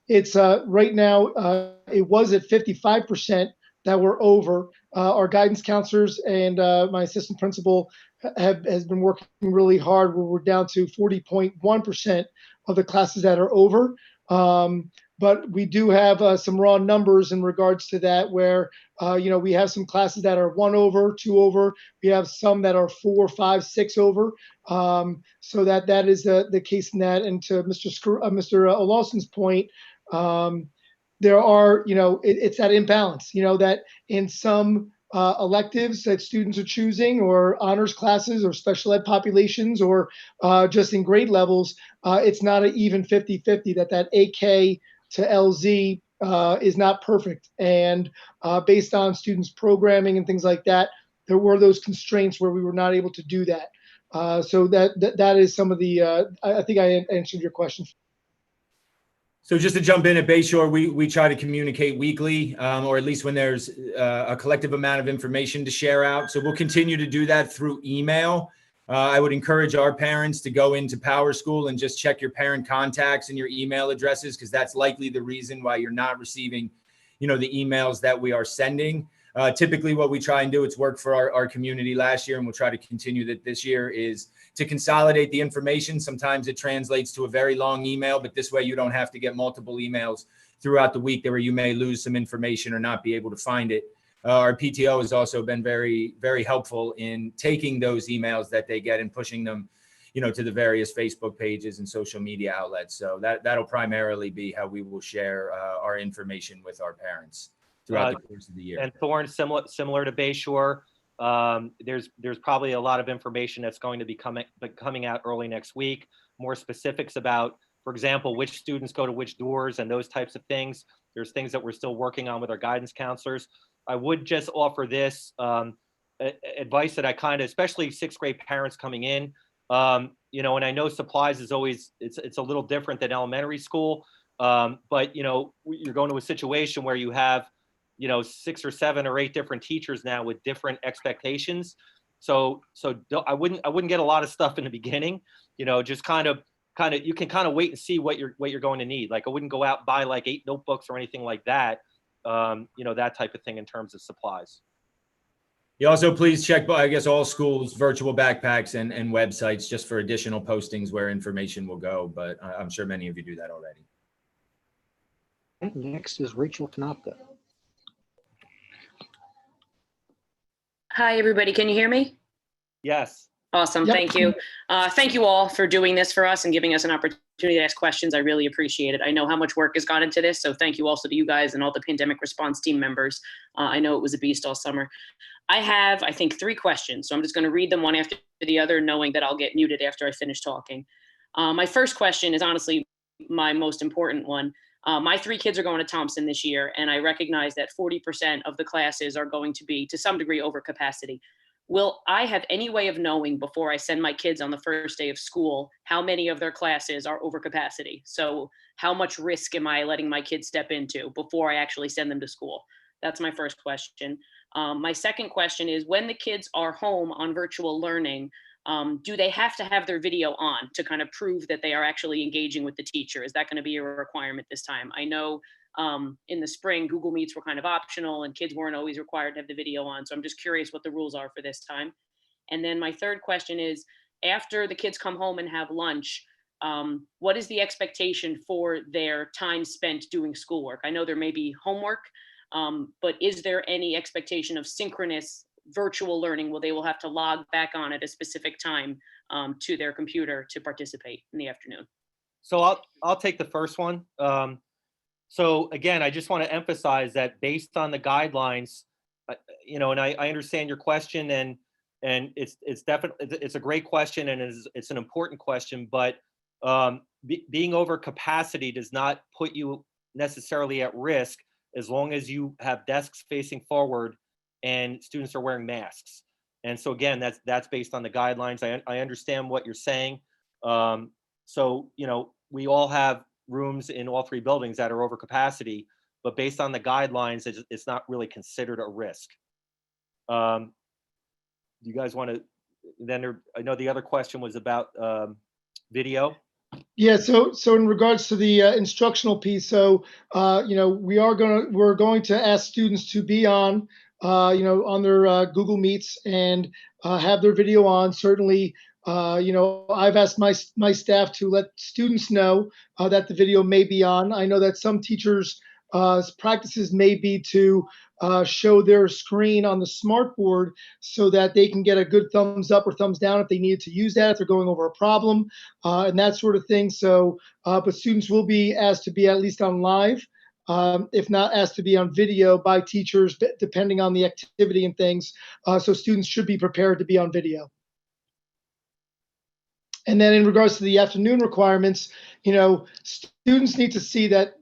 it's right now, it was at 55% that we're over. Our guidance counselors and my assistant principal has been working really hard, where we're down to 40.1% of the classes that are over. But we do have some raw numbers in regards to that, where we have some classes that are 1 over, 2 over. We have some that are 4, 5, 6 over. So that is the case in that. And to Mr. Lawson's point, there are, it's that imbalance, that in some electives that students are choosing, or honors classes, or special ed populations, or just in grade levels, it's not an even 50-50, that AK to LZ is not perfect. And based on students' programming and things like that, there were those constraints where we were not able to do that. So that is some of the, I think I answered your question. So just to jump in, at Bayshore, we try to communicate weekly, or at least when there's a collective amount of information to share out. So we'll continue to do that through email. I would encourage our parents to go into PowerSchool and just check your parent contacts and your email addresses, because that's likely the reason why you're not receiving, the emails that we are sending. Typically what we try and do, it's worked for our community last year, and we'll try to continue that this year, is to consolidate the information. Sometimes it translates to a very long email, but this way you don't have to get multiple emails throughout the week where you may lose some information or not be able to find it. Our PTO has also been very, very helpful in taking those emails that they get and pushing them, to the various Facebook pages and social media outlets. So that'll primarily be how we will share our information with our parents throughout the course of the year. And Thorne, similar to Bayshore, there's probably a lot of information that's going to be coming out early next week. More specifics about, for example, which students go to which doors and those types of things. There's things that we're still working on with our guidance counselors. I would just offer this advice that I especially 6th grade parents coming in, and I know supplies is always, it's a little different than elementary school, but you're going to a situation where you have 6 or 7 or 8 different teachers now with different expectations. So I wouldn't get a lot of stuff in the beginning, just you can wait and see what you're going to need. Like, I wouldn't go out and buy like 8 notebooks or anything like that. That type of thing in terms of supplies. You also please check, I guess, all schools' virtual backpacks and websites, just for additional postings where information will go. But I'm sure many of you do that already. Next is Rachel Knopka. Hi, everybody. Can you hear me? Yes. Awesome. Yep. Thank you. Thank you all for doing this for us and giving us an opportunity to ask questions. I really appreciate it. I know how much work has gone into this, so thank you also to you guys and all the pandemic response team members. I know it was a beast all summer. I have, I think, 3 questions, so I'm just going to read them one after the other, knowing that I'll get muted after I finish talking. My first question is honestly my most important one. My 3 kids are going to Thompson this year, and I recognize that 40% of the classes are going to be, to some degree, over capacity. Will I have any way of knowing before I send my kids on the first day of school how many of their classes are over capacity? So how much risk am I letting my kids step into before I actually send them to school? That's my first question. My second question is, when the kids are home on virtual learning, do they have to have their video on to kind of prove that they are actually engaging with the teacher? Is that going to be a requirement this time? I know in the spring, Google Meets were kind of optional and kids weren't always required to have the video on. So I'm just curious what the rules are for this time. And then my third question is, after the kids come home and have lunch, what is the expectation for their time spent doing schoolwork? I know there may be homework, but is there any expectation of synchronous virtual learning where they will have to log back on at a specific time to their computer to participate in the afternoon? So I'll take the first one. So again, I just want to emphasize that based on the guidelines, and I understand your question, and it's definitely, it's a great question, and it's an important question, but being over capacity does not put you necessarily at risk as long as you have desks facing forward and students are wearing masks. And so again, that's based on the guidelines. I understand what you're saying. So we all have rooms in all 3 buildings that are over capacity, but based on the guidelines, it's not really considered a risk. Do you guys want to, I know the other question was about video. Yeah, so in regards to the instructional piece, so we're going to ask students to be on on their Google Meets and have their video on. Certainly, I've asked my staff to let students know that the video may be on. I know that some teachers' practices may be to show their screen on the smartboard so that they can get a good thumbs up or thumbs down if they need to use that if they're going over a problem and that sort of thing. So, but students will be asked to be at least on live, if not asked to be on video by teachers, depending on the activity and things. So students should be prepared to be on video. And then in regards to the afternoon requirements, students need to see that,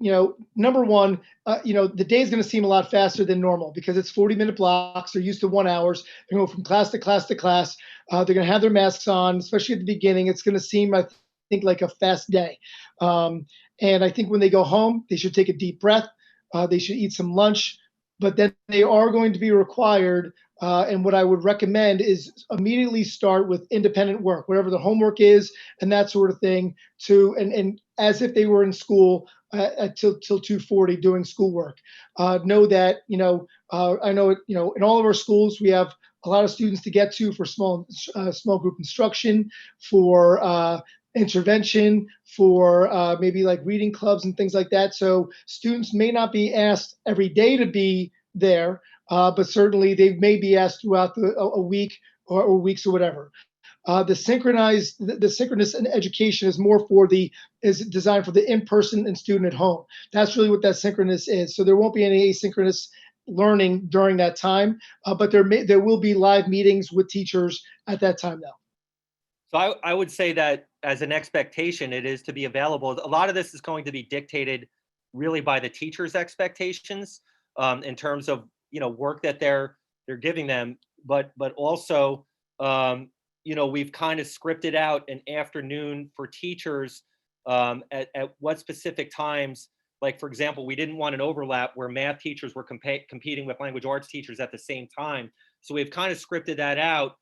number one, the day is going to seem a lot faster than normal because it's 40-minute blocks. They're used to 1 hour. They're going from class to class to class. They're going to have their masks on, especially at the beginning. It's going to seem, I think, like a fast day. And I think when they go home, they should take a deep breath. They should eat some lunch, but then they are going to be required. And what I would recommend is immediately start with independent work, whatever the homework is, and that sort of thing. And as if they were in school till 2:40 doing schoolwork. Know that I know in all of our schools we have a lot of students to get to for small group instruction, for intervention, for maybe like reading clubs and things like that. So students may not be asked every day to be there. But certainly they may be asked throughout a week or weeks or whatever. The synchronous education is is designed for the in-person and student at home. That's really what that synchronous is. So there won't be any asynchronous learning during that time, but there will be live meetings with teachers at that time now. So I would say that as an expectation, it is to be available. A lot of this is going to be dictated really by the teachers' expectations in terms of work that they're giving them, but also we've kind of scripted out an afternoon for teachers at what specific times. Like, for example, we didn't want an overlap where math teachers were competing with language arts teachers at the same time, so we've kind of scripted that out.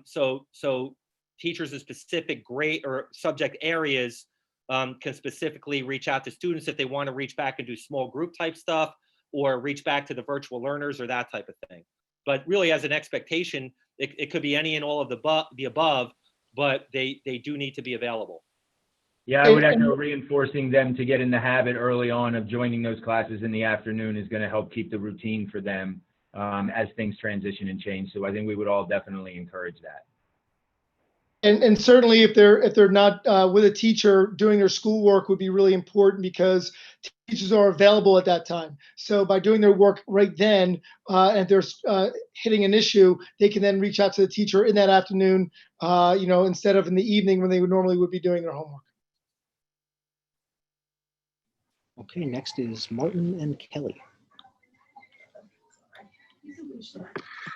So teachers in specific grade or subject areas can specifically reach out to students if they want to reach back and do small group type stuff, or reach back to the virtual learners or that type of thing. But really, as an expectation, it could be any and all of the above, but they do need to be available. Yeah, I would echo reinforcing them to get in the habit early on of joining those classes in the afternoon is going to help keep the routine for them as things transition and change. So I think we would all definitely encourage that. And certainly if they're not with a teacher doing their schoolwork would be really important because teachers are available at that time. So by doing their work right then, and they're hitting an issue, they can then reach out to the teacher in that afternoon, instead of in the evening when they would be doing their homework. Okay, next is Martin and Kelly.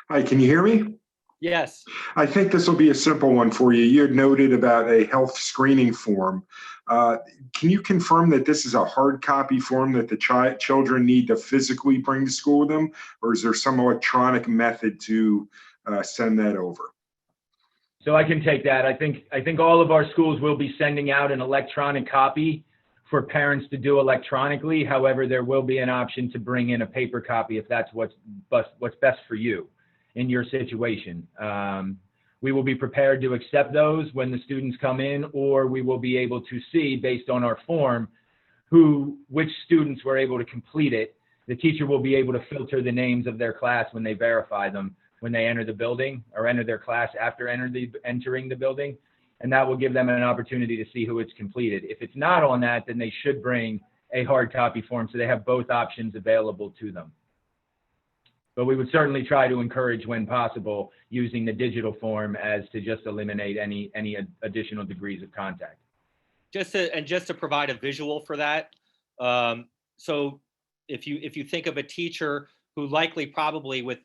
Hi, can you hear me? Yes. I think this will be a simple one for you. You had noted about a health screening form. Can you confirm that this is a hard copy form that the children need to physically bring to school with them, or is there some electronic method to send that over? So I can take that. I think all of our schools will be sending out an electronic copy for parents to do electronically. However, there will be an option to bring in a paper copy if that's what's best for you in your situation. We will be prepared to accept those when the students come in, or we will be able to see based on our form which students were able to complete it. The teacher will be able to filter the names of their class when they verify them, when they enter the building or enter their class after entering the building. And that will give them an opportunity to see who it's completed. If it's not on that, then they should bring a hard copy form so they have both options available to them. But we would certainly try to encourage, when possible, using the digital form as to just eliminate any additional degrees of contact. Just to provide a visual for that. So if you think of a teacher who likely probably with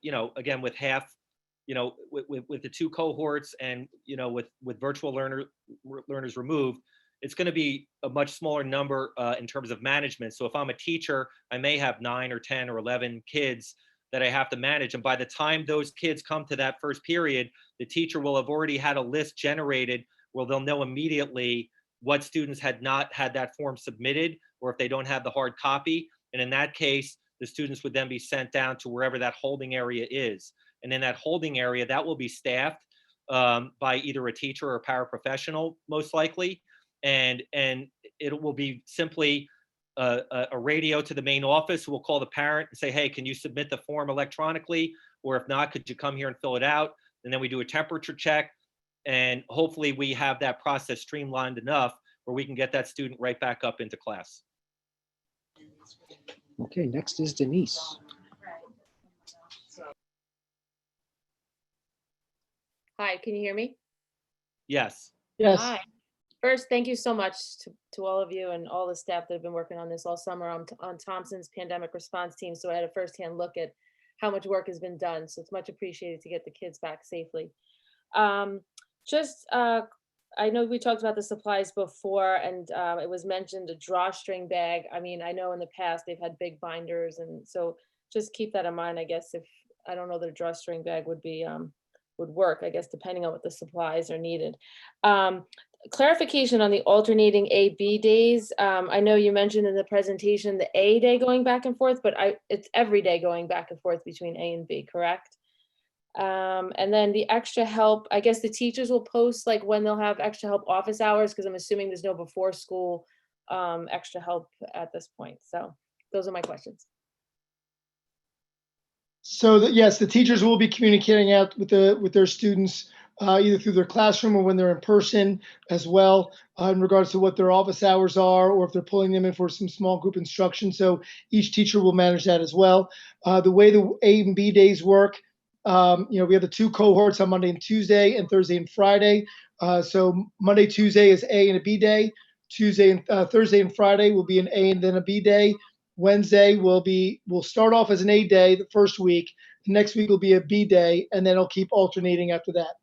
half, with the two cohorts and with virtual learners removed, it's going to be a much smaller number in terms of management. So if I'm a teacher, I may have 9 or 10 or 11 kids that I have to manage. And by the time those kids come to that first period, the teacher will have already had a list generated where they'll know immediately what students had not had that form submitted, or if they don't have the hard copy. And in that case, the students would then be sent down to wherever that holding area is. And in that holding area, that will be staffed by either a teacher or a paraprofessional, most likely. And it will be simply a radio to the main office who will call the parent and say, hey, can you submit the form electronically? Or if not, could you come here and fill it out? And then we do a temperature check. And hopefully we have that process streamlined enough where we can get that student right back up into class. Okay, next is Denise. Hi, can you hear me? Yes. Yes. Hi. First, thank you so much to all of you and all the staff that have been working on this all summer on Thompson's pandemic response team. So I had a firsthand look at how much work has been done. So it's much appreciated to get the kids back safely. I know we talked about the supplies before, and it was mentioned a drawstring bag. I mean, I know in the past they've had big binders, and so just keep that in mind. I guess if I don't know that a drawstring bag would be would work, I guess, depending on what the supplies are needed. Clarification on the alternating A-B days. I know you mentioned in the presentation the A day going back and forth, but it's every day going back and forth between A and B, correct? And then the extra help, I guess the teachers will post like when they'll have extra help office hours, because I'm assuming there's no before school extra help at this point. So those are my questions. So yes, the teachers will be communicating out with their students either through their classroom or when they're in person as well in regards to what their office hours are, or if they're pulling them in for some small group instruction. So each teacher will manage that as well. The way the A and B days work, we have the two cohorts on Monday and Tuesday, and Thursday and Friday. So Monday, Tuesday is A and a B day. Tuesday and Thursday and Friday will be an A and then a B day. Wednesday we'll start off as an A day the first week. The next week will be a B day, and then it'll keep alternating after that.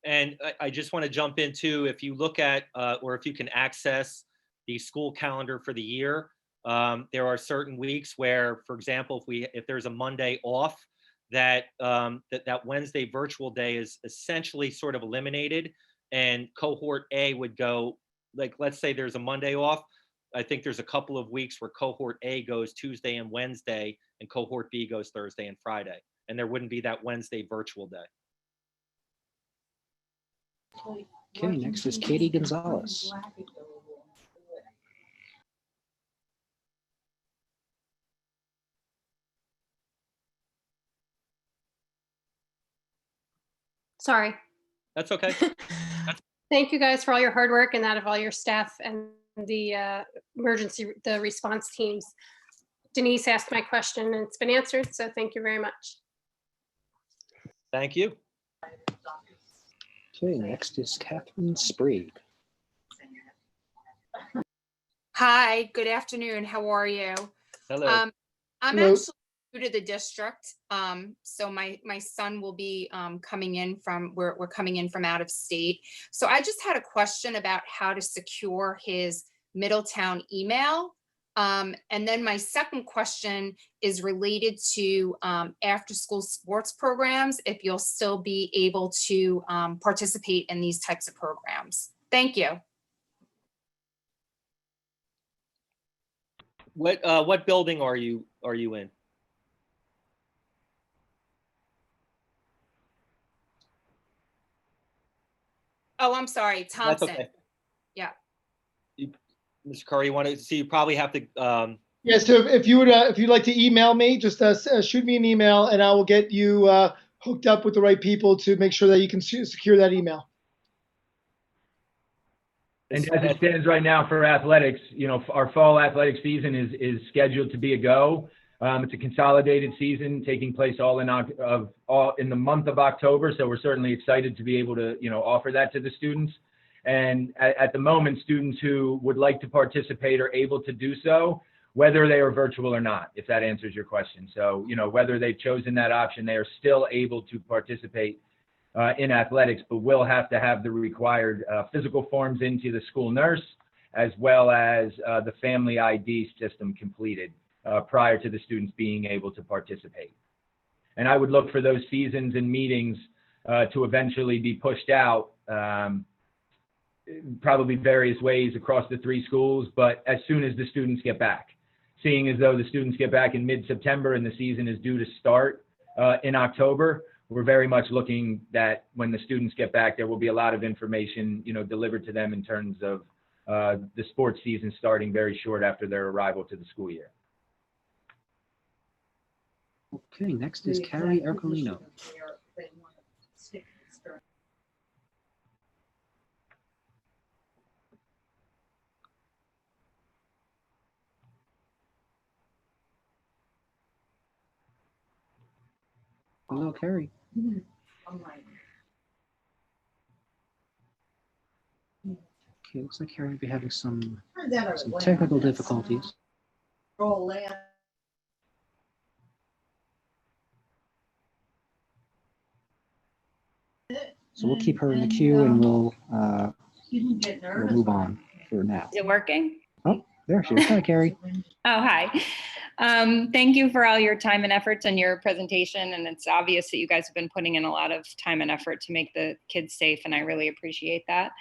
And I just want to jump into, if you look at, or if you can access the school calendar for the year, there are certain weeks where, for example, if there's a Monday off, that Wednesday virtual day is essentially sort of eliminated, and cohort A would go, like, let's say there's a Monday off. I think there's a couple of weeks where cohort A goes Tuesday and Wednesday, and cohort B goes Thursday and Friday. And there wouldn't be that Wednesday virtual day. Okay, next is Katie Gonzalez. Sorry. That's okay. Thank you guys for all your hard work and that of all your staff and the the response teams. Denise asked my question and it's been answered, so thank you very much. Thank you. Okay, next is Catherine Sprague. Hi, good afternoon. How are you? Hello. I'm Hello. actually new to the district. So my son will be coming in from, we're coming in from out of state. So I just had a question about how to secure his Middletown email. And then my second question is related to after school sports programs, if you'll still be able to participate in these types of programs. Thank you. What building are you in? Oh, I'm sorry, Thompson. That's okay. Yeah. Mr. Curry, you probably have to. Yeah, so if you'd like to email me, just shoot me an email, and I will get you hooked up with the right people to make sure that you can secure that email. And as it stands right now for athletics, our fall athletic season is scheduled to be a go. It's a consolidated season taking place all in the month of October. So we're certainly excited to be able to, offer that to the students. And at the moment, students who would like to participate are able to do so, whether they are virtual or not, if that answers your question. So, whether they've chosen that option, they are still able to participate in athletics, but will have to have the required physical forms into the school nurse, as well as the family ID system completed prior to the students being able to participate. And I would look for those seasons and meetings to eventually be pushed out probably various ways across the 3 schools, but as soon as the students get back. Seeing as though the students get back in mid-September and the season is due to start in October, we're very much looking that when the students get back, there will be a lot of information, delivered to them in terms of the sports season starting very short after their arrival to the school year. Okay, next is Carrie Ercolino. Hello, Carrie. Okay, looks like Carrie may be having some technical difficulties. So we'll keep her in the queue and we'll move on for now. Is it working? Oh, there she is. Hi, Carrie. Oh, hi. Thank you for all your time and efforts on your presentation. And it's obvious that you guys have been putting in a lot of time and effort to make the kids safe, and I really appreciate that.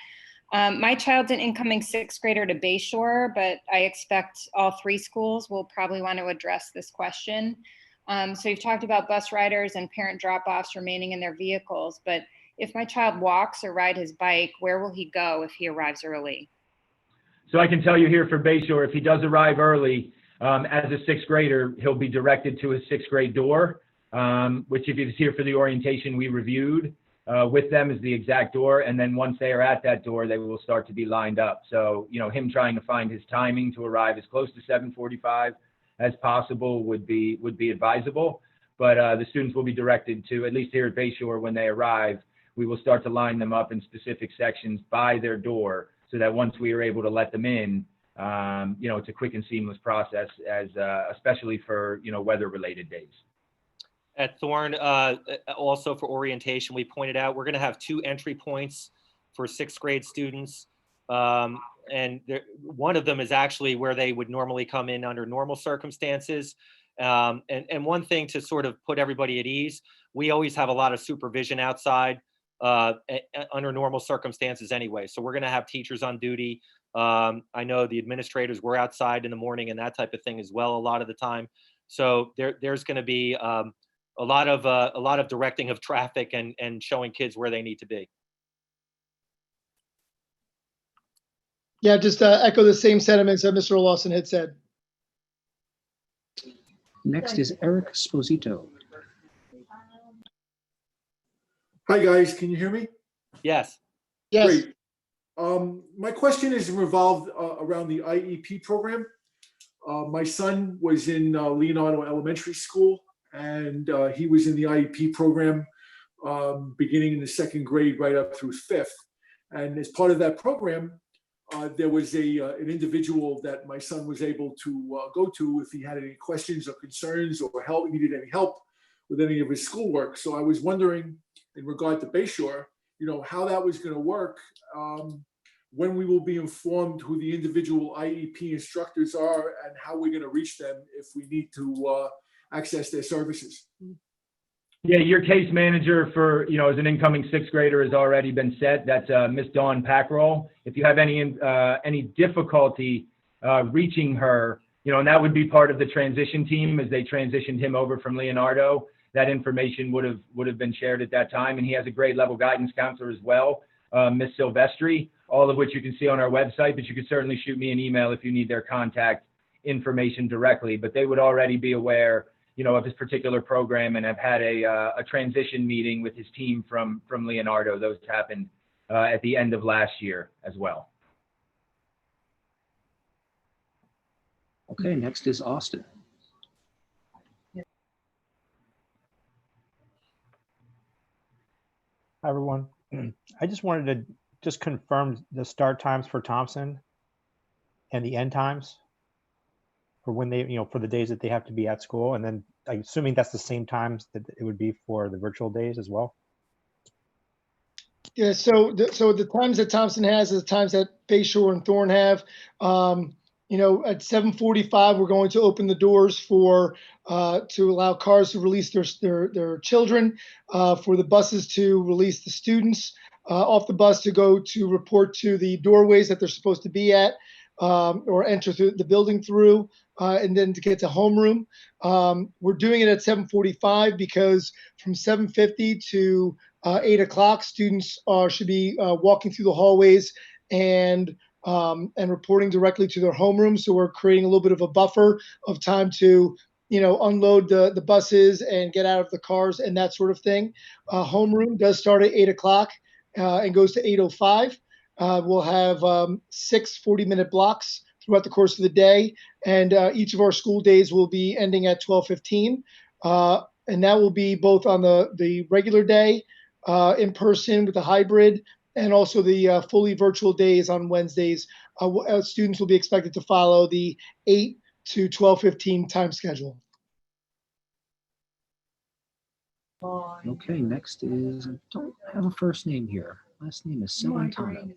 My child's an incoming 6th grader to Bayshore, but I expect all 3 schools will probably want to address this question. So you've talked about bus riders and parent drop-offs remaining in their vehicles, but if my child walks or ride his bike, where will he go if he arrives early? So I can tell you here for Bayshore, if he does arrive early, as a 6th grader, he'll be directed to his 6th grade door, which if he was here for the orientation we reviewed with them is the exact door. And then once they are at that door, they will start to be lined up. So, him trying to find his timing to arrive as close to 7:45 as possible would be advisable. But the students will be directed to, at least here at Bayshore, when they arrive, we will start to line them up in specific sections by their door so that once we are able to let them in, it's a quick and seamless process, as especially for, weather-related days. At Thorne, also for orientation, we pointed out we're going to have 2 entry points for 6th grade students. And one of them is actually where they would normally come in under normal circumstances. And one thing to sort of put everybody at ease, we always have a lot of supervision outside under normal circumstances anyway. So we're going to have teachers on duty. I know the administrators were outside in the morning and that type of thing as well a lot of the time. So there's going to be a lot of directing of traffic and showing kids where they need to be. Yeah, just echo the same sentiments that Mr. Lawson had said. Next is Eric Sposito. Hi, guys. Can you hear me? Yes. Yes. Great. My question is revolved around the IEP program. My son was in Leonardo Elementary School, and he was in the IEP program beginning in the 2nd grade right up through 5th. And as part of that program, there was an individual that my son was able to go to if he had any questions or concerns or needed any help with any of his schoolwork. So I was wondering, in regard to Bayshore, how that was going to work, when we will be informed who the individual IEP instructors are and how we're going to reach them if we need to access their services. Yeah, your case manager for, as an incoming 6th grader has already been set. That's Miss Dawn Packrell. If you have any difficulty reaching her, and that would be part of the transition team as they transitioned him over from Leonardo. That information would have been shared at that time. And he has a grade level guidance counselor as well, Miss Silvestri, all of which you can see on our website, but you can certainly shoot me an email if you need their contact information directly. But they would already be aware, of his particular program and have had a transition meeting with his team from Leonardo. Those happened at the end of last year as well. Okay, next is Austin. Hi, everyone. I just wanted to confirm the start times for Thompson and the end times for when they, for the days that they have to be at school. And then I'm assuming that's the same times that it would be for the virtual days as well. Yeah, so the times that Thompson has is the times that Bayshore and Thorne have. At 7:45, we're going to open the doors to allow cars to release their children, for the buses to release the students. off the bus to go to report to the doorways that they're supposed to be at, or enter through the building through, and then to get to homeroom. We're doing it at 7:45 because from 7:50 to 8 o'clock, students should be walking through the hallways and reporting directly to their homeroom. So we're creating a little bit of a buffer of time to, unload the buses and get out of the cars and that sort of thing. Homeroom does start at 8 o'clock and goes to 8:05. We'll have 6 40-minute blocks throughout the course of the day, and each of our school days will be ending at 12:15. And that will be both on the regular day, in person with the hybrid, and also the fully virtual days on Wednesdays. Students will be expected to follow the 8 to 12:15 time schedule. Okay, next is, I don't have a first name here. Last name is Celentano.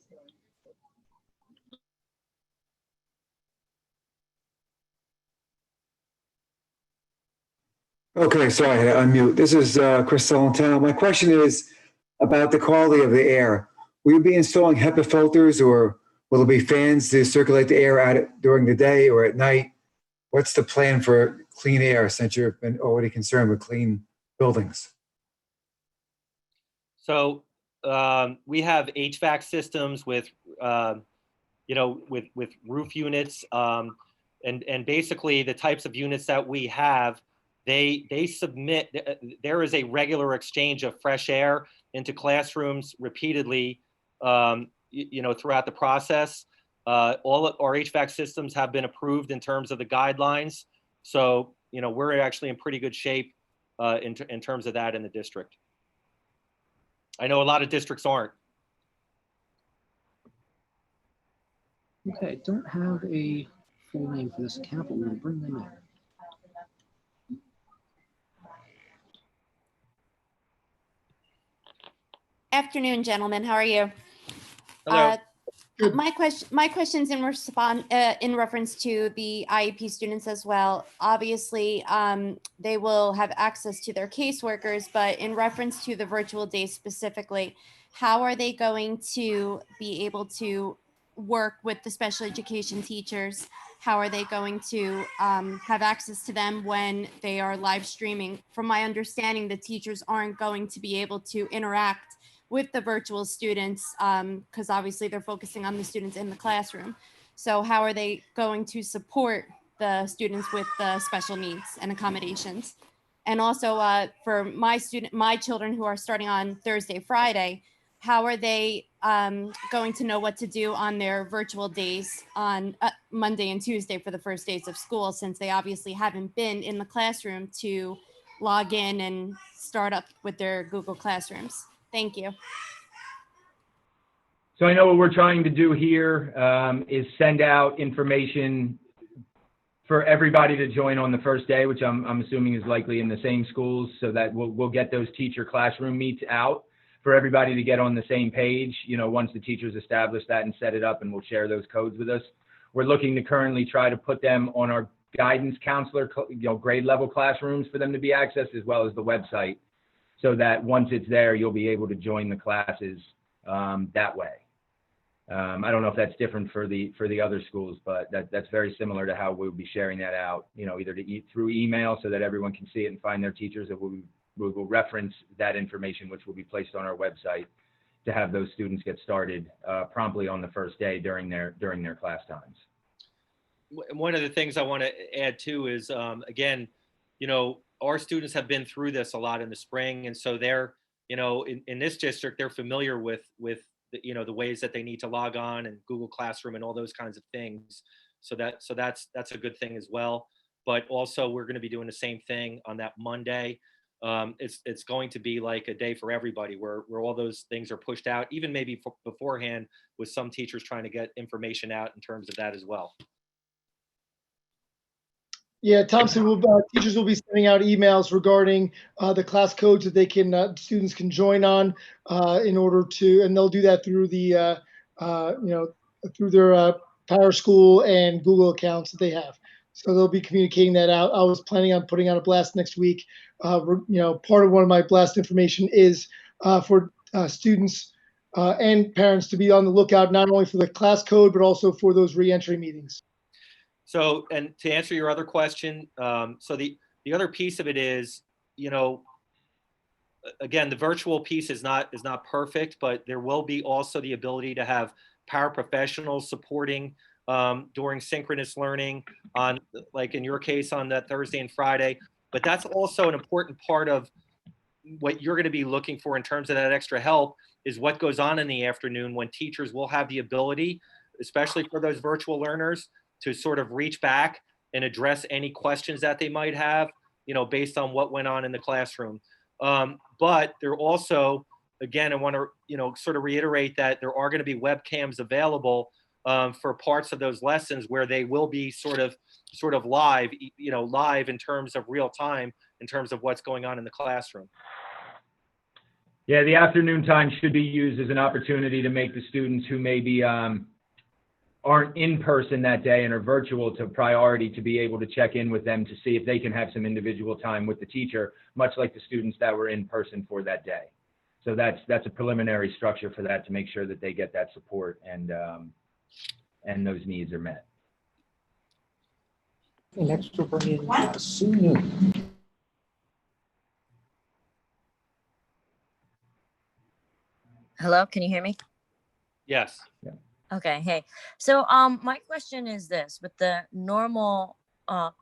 Okay, sorry, I had to unmute. This is Chris Celentano. My question is about the quality of the air. Will you be installing HEPA filters, or will there be fans to circulate the air out during the day or at night? What's the plan for clean air, since you've been already concerned with clean buildings? So we have HVAC systems with, with roof units, and basically the types of units that we have, they submit. There is a regular exchange of fresh air into classrooms repeatedly, throughout the process. All of our HVAC systems have been approved in terms of the guidelines. So, we're actually in pretty good shape in terms of that in the district. I know a lot of districts aren't. Okay, don't have a full name for this account, but we'll bring them in. Afternoon, gentlemen. How are you? Hello. My question's in reference to the IEP students as well. Obviously, they will have access to their caseworkers, but in reference to the virtual days specifically, how are they going to be able to work with the special education teachers? How are they going to have access to them when they are live streaming? From my understanding, the teachers aren't going to be able to interact with the virtual students, because obviously they're focusing on the students in the classroom. So how are they going to support the students with the special needs and accommodations? And also for my children who are starting on Thursday, Friday, how are they going to know what to do on their virtual days on Monday and Tuesday for the first days of school, since they obviously haven't been in the classroom to log in and start up with their Google Classrooms? Thank you. So I know what we're trying to do here is send out information for everybody to join on the first day, which I'm assuming is likely in the same schools, so that we'll get those teacher classroom meets out for everybody to get on the same page, once the teachers establish that and set it up, and will share those codes with us. We're looking to currently try to put them on our guidance counselor, grade level classrooms for them to be accessed, as well as the website, so that once it's there, you'll be able to join the classes that way. I don't know if that's different for the other schools, but that's very similar to how we'll be sharing that out, either through email so that everyone can see it and find their teachers, or we will reference that information, which will be placed on our website, to have those students get started promptly on the first day during their class times. One of the things I want to add too is, again, our students have been through this a lot in the spring, and so they're, in this district, they're familiar with the ways that they need to log on and Google Classroom and all those kinds of things. So that's a good thing as well. But also, we're going to be doing the same thing on that Monday. It's going to be like a day for everybody, where all those things are pushed out, even maybe beforehand, with some teachers trying to get information out in terms of that as well. Yeah, Thompson, teachers will be sending out emails regarding the class codes that they can students can join on in order to, and they'll do that through the through their PowerSchool and Google accounts that they have. So they'll be communicating that out. I was planning on putting out a blast next week. Part of one of my blast information is for students and parents to be on the lookout, not only for the class code, but also for those reentry meetings. So, and to answer your other question, so the other piece of it is, again, the virtual piece is not perfect, but there will be also the ability to have paraprofessionals supporting during synchronous learning on, like in your case, on that Thursday and Friday. But that's also an important part of what you're going to be looking for in terms of that extra help, is what goes on in the afternoon when teachers will have the ability, especially for those virtual learners, to sort of reach back and address any questions that they might have, based on what went on in the classroom. But there also, again, I want to, sort of reiterate that there are going to be webcams available for parts of those lessons where they will be sort of live, live in terms of real time, in terms of what's going on in the classroom. Yeah, the afternoon time should be used as an opportunity to make the students who maybe aren't in person that day and are virtual to priority, to be able to check in with them to see if they can have some individual time with the teacher, much like the students that were in person for that day. So that's a preliminary structure for that, to make sure that they get that support and those needs are met. Okay, next we'll bring in Sue Newman. Hello, can you hear me? Yes. Yeah. Okay, hey. So my question is this: with the normal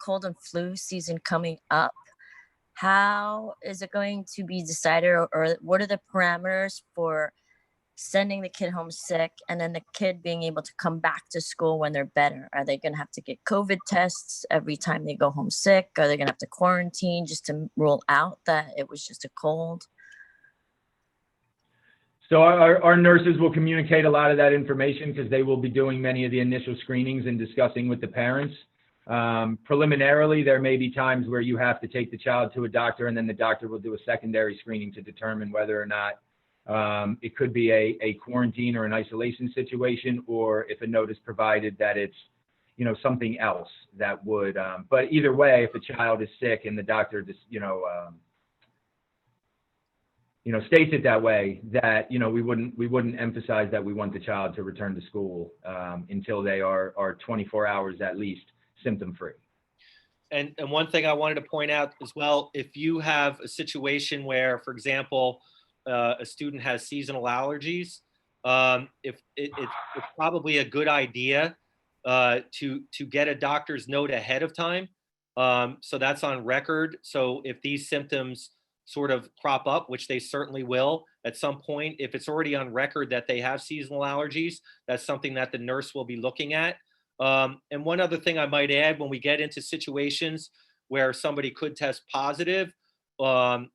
cold and flu season coming up, how is it going to be decided, or what are the parameters for sending the kid home sick and then the kid being able to come back to school when they're better? Are they going to have to get COVID tests every time they go home sick? Are they going to have to quarantine just to rule out that it was just a cold? So our nurses will communicate a lot of that information, because they will be doing many of the initial screenings and discussing with the parents. Preliminarily, there may be times where you have to take the child to a doctor, and then the doctor will do a secondary screening to determine whether or not it could be a quarantine or an isolation situation, or if a note is provided that it's, something else that would, but either way, if a child is sick and the doctor just, states it that way, that, we wouldn't emphasize that we want the child to return to school until they are 24 hours at least symptom free. And one thing I wanted to point out as well, if you have a situation where, for example, a student has seasonal allergies, it's probably a good idea to get a doctor's note ahead of time. So that's on record. So if these symptoms sort of crop up, which they certainly will at some point, if it's already on record that they have seasonal allergies, that's something that the nurse will be looking at. And one other thing I might add, when we get into situations where somebody could test positive, or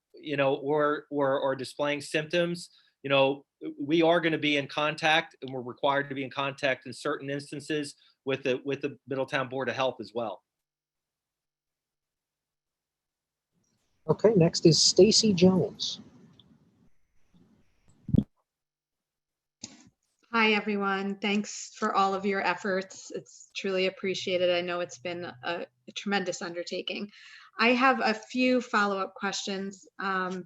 displaying symptoms, we are going to be in contact, and we're required to be in contact in certain instances with the Middletown Board of Health as well. Okay, next is Stacy Jones. Hi, everyone. Thanks for all of your efforts. It's truly appreciated. I know it's been a tremendous undertaking. I have a few follow-up questions. I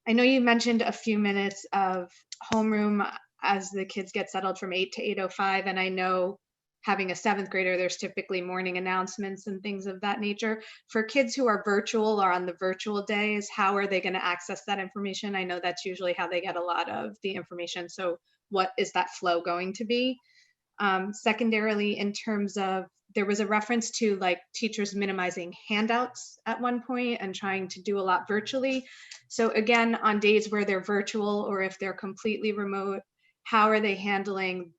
know you mentioned a few minutes of homeroom as the kids get settled from 8 to 8:05, and I know having a 7th grader, there's typically morning announcements and things of that nature. For kids who are virtual or on the virtual days, how are they going to access that information? I know that's usually how they get a lot of the information. So what is that flow going to be? Secondarily, in terms of, there was a reference to like teachers minimizing handouts at one point and trying to do a lot virtually. So again, on days where they're virtual or if they're completely remote, how are they handling,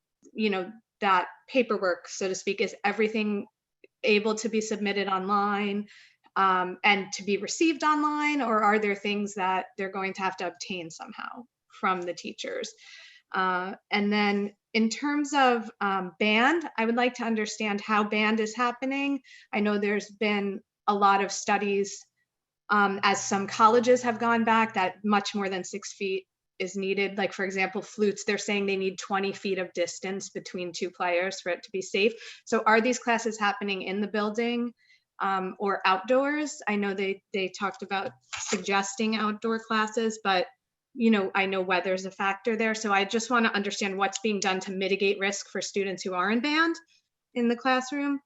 that paperwork, so to speak? Is everything able to be submitted online and to be received online, or are there things that they're going to have to obtain somehow from the teachers? And then in terms of band, I would like to understand how band is happening. I know there's been a lot of studies as some colleges have gone back that much more than 6 feet is needed. Like for example, flutes, they're saying they need 20 feet of distance between 2 players for it to be safe. So are these classes happening in the building or outdoors? I know they talked about suggesting outdoor classes, but I know weather's a factor there. So I just want to understand what's being done to mitigate risk for students who are in band in the classroom.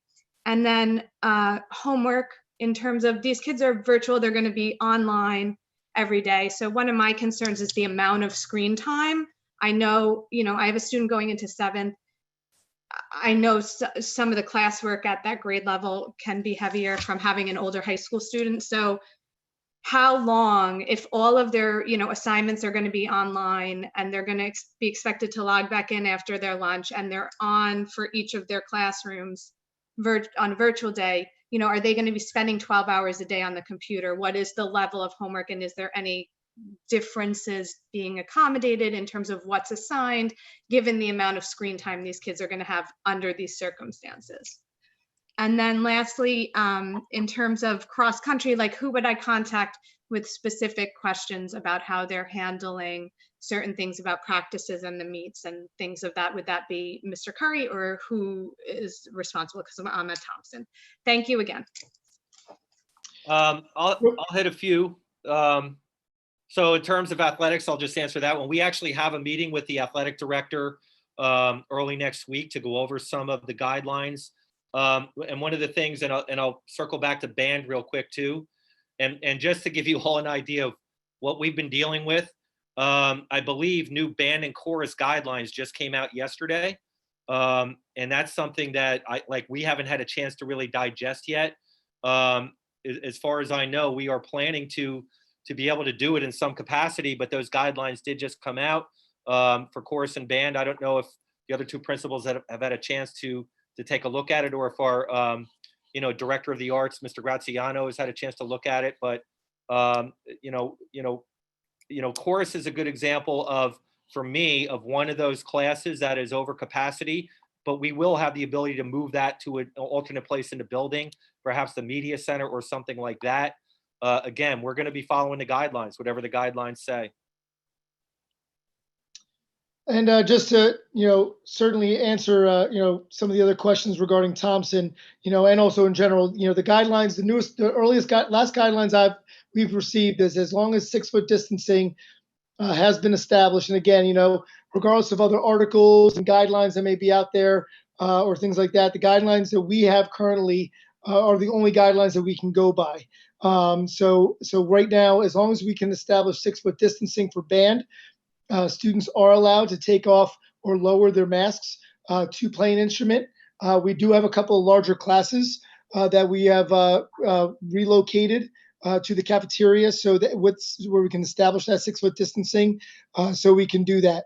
And then homework, in terms of these kids are virtual, they're going to be online every day. So one of my concerns is the amount of screen time. I know, I have a student going into 7th. I know some of the classwork at that grade level can be heavier from having an older high school student. So how long, if all of their, assignments are going to be online and they're going to be expected to log back in after their lunch and they're on for each of their classrooms on a virtual day, are they going to be spending 12 hours a day on the computer? What is the level of homework, and is there any differences being accommodated in terms of what's assigned, given the amount of screen time these kids are going to have under these circumstances? And then lastly, in terms of cross country, like who would I contact with specific questions about how they're handling certain things about practices and the meets and things of that? Would that be Mr. Curry, or who is responsible? Because I'm at Thompson. Thank you again. I'll hit a few. So in terms of athletics, I'll just answer that one. We actually have a meeting with the athletic director early next week to go over some of the guidelines. And one of the things, and I'll circle back to band real quick too, and just to give you all an idea of what we've been dealing with, I believe new band and chorus guidelines just came out yesterday, and that's something that we haven't had a chance to really digest yet. As far as I know, we are planning to be able to do it in some capacity, but those guidelines did just come out for chorus and band. I don't know if the other two principals have had a chance to take a look at it, or if our director of the arts, Mr. Graziano, has had a chance to look at it. But chorus is a good example for me, of one of those classes that is over capacity, but we will have the ability to move that to an alternate place in the building, perhaps the media center or something like that. Again, we're going to be following the guidelines, whatever the guidelines say. And just to, certainly answer, some of the other questions regarding Thompson, and also in general, the guidelines, last guidelines we've received is as long as 6 foot distancing has been established. And again, regardless of other articles and guidelines that may be out there or things like that, the guidelines that we have currently are the only guidelines that we can go by. So right now, as long as we can establish 6 foot distancing for band, students are allowed to take off or lower their masks to play an instrument. We do have a couple of larger classes that we have relocated to the cafeteria, so that where we can establish that 6 foot distancing, so we can do that.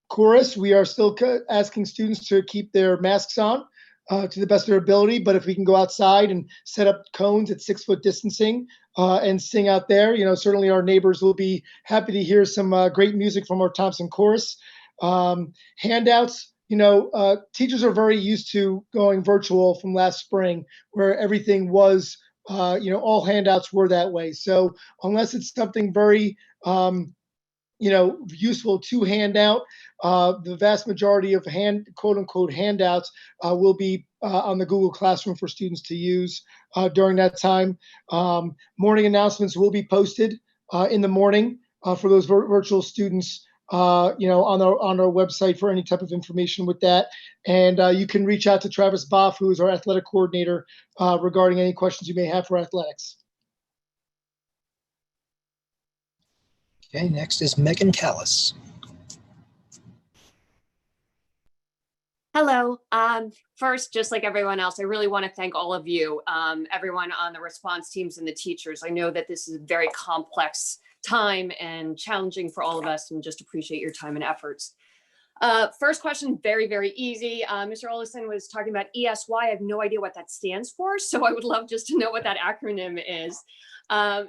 Chorus, we are still asking students to keep their masks on to the best of their ability, but if we can go outside and set up cones at 6 foot distancing and sing out there, certainly our neighbors will be happy to hear some great music from our Thompson chorus. Handouts, teachers are very used to going virtual from last spring, where everything was, all handouts were that way. So unless it's something very, useful to hand out, the vast majority of quote unquote handouts will be on the Google Classroom for students to use during that time. Morning announcements will be posted in the morning for those virtual students, on our website for any type of information with that. And you can reach out to Travis Boff, who is our athletic coordinator, regarding any questions you may have for athletics. Okay, next is Megan Callis. Hello. First, just like everyone else, I really want to thank all of you, everyone on the response teams and the teachers. I know that this is a very complex time and challenging for all of us, and just appreciate your time and efforts. First question, very, very easy. Mr. Olison was talking about ESY. I have no idea what that stands for, so I would love just to know what that acronym is.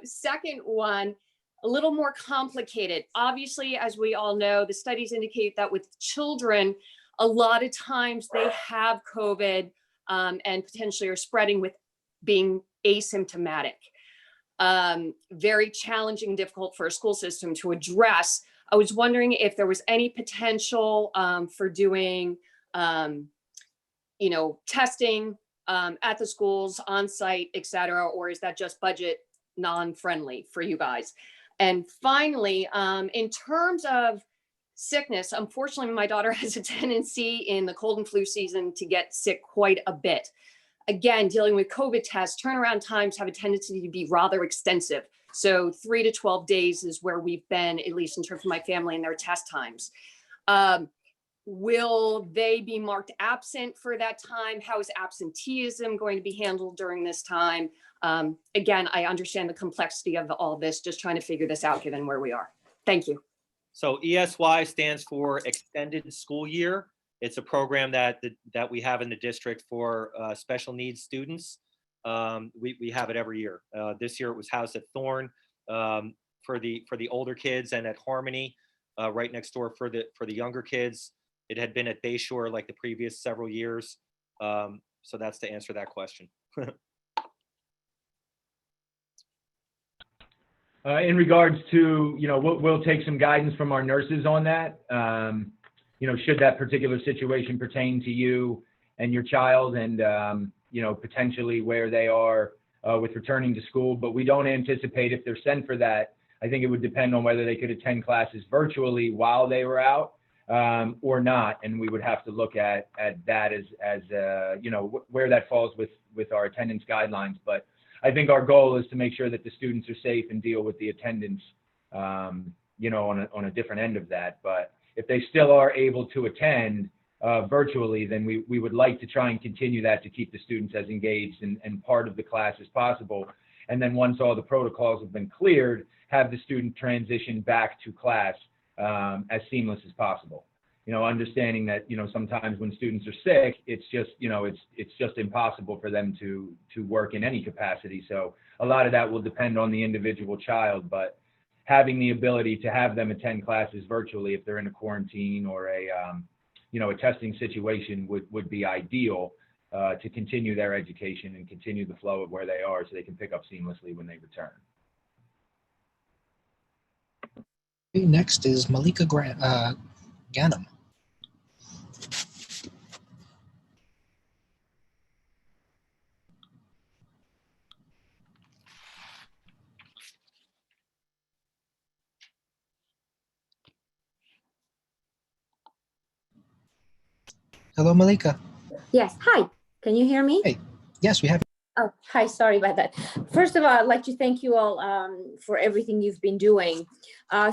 Second one, a little more complicated. Obviously, as we all know, the studies indicate that with children, a lot of times they have COVID and potentially are spreading with being asymptomatic. Very challenging and difficult for a school system to address. I was wondering if there was any potential for doing, testing at the schools, on site, et cetera, or is that just budget non-friendly for you guys? And finally, in terms of sickness, unfortunately, my daughter has a tendency in the cold and flu season to get sick quite a bit. Again, dealing with COVID tests, turnaround times have a tendency to be rather extensive. So 3 to 12 days is where we've been, at least in terms of my family and their test times. Will they be marked absent for that time? How is absenteeism going to be handled during this time? Again, I understand the complexity of all this, just trying to figure this out given where we are. Thank you. So ESY stands for Extended School Year. It's a program that we have in the district for special needs students. We have it every year. This year it was housed at Thorne for the older kids, and at Harmony right next door for the younger kids. It had been at Bayshore like the previous several years. So that's to answer that question. In regards to, we'll take some guidance from our nurses on that. Should that particular situation pertain to you and your child, and, potentially where they are with returning to school. But we don't anticipate, if they're sent for that, I think it would depend on whether they could attend classes virtually while they were out or not. And we would have to look at that as where that falls with our attendance guidelines. But I think our goal is to make sure that the students are safe and deal with the attendance, on a different end of that. But if they still are able to attend virtually, then we would like to try and continue that to keep the students as engaged and part of the class as possible. And then once all the protocols have been cleared, have the student transition back to class as seamless as possible. Understanding that, sometimes when students are sick, it's just impossible for them to work in any capacity. So a lot of that will depend on the individual child, but having the ability to have them attend classes virtually if they're in a quarantine or a testing situation would be ideal to continue their education and continue the flow of where they are so they can pick up seamlessly when they return. Okay, next is Malika Ganem. Hello, Malika. Yes, hi. Can you hear me? Hey, yes, we have. Oh, hi, sorry about that. First of all, I'd like to thank you all for everything you've been doing.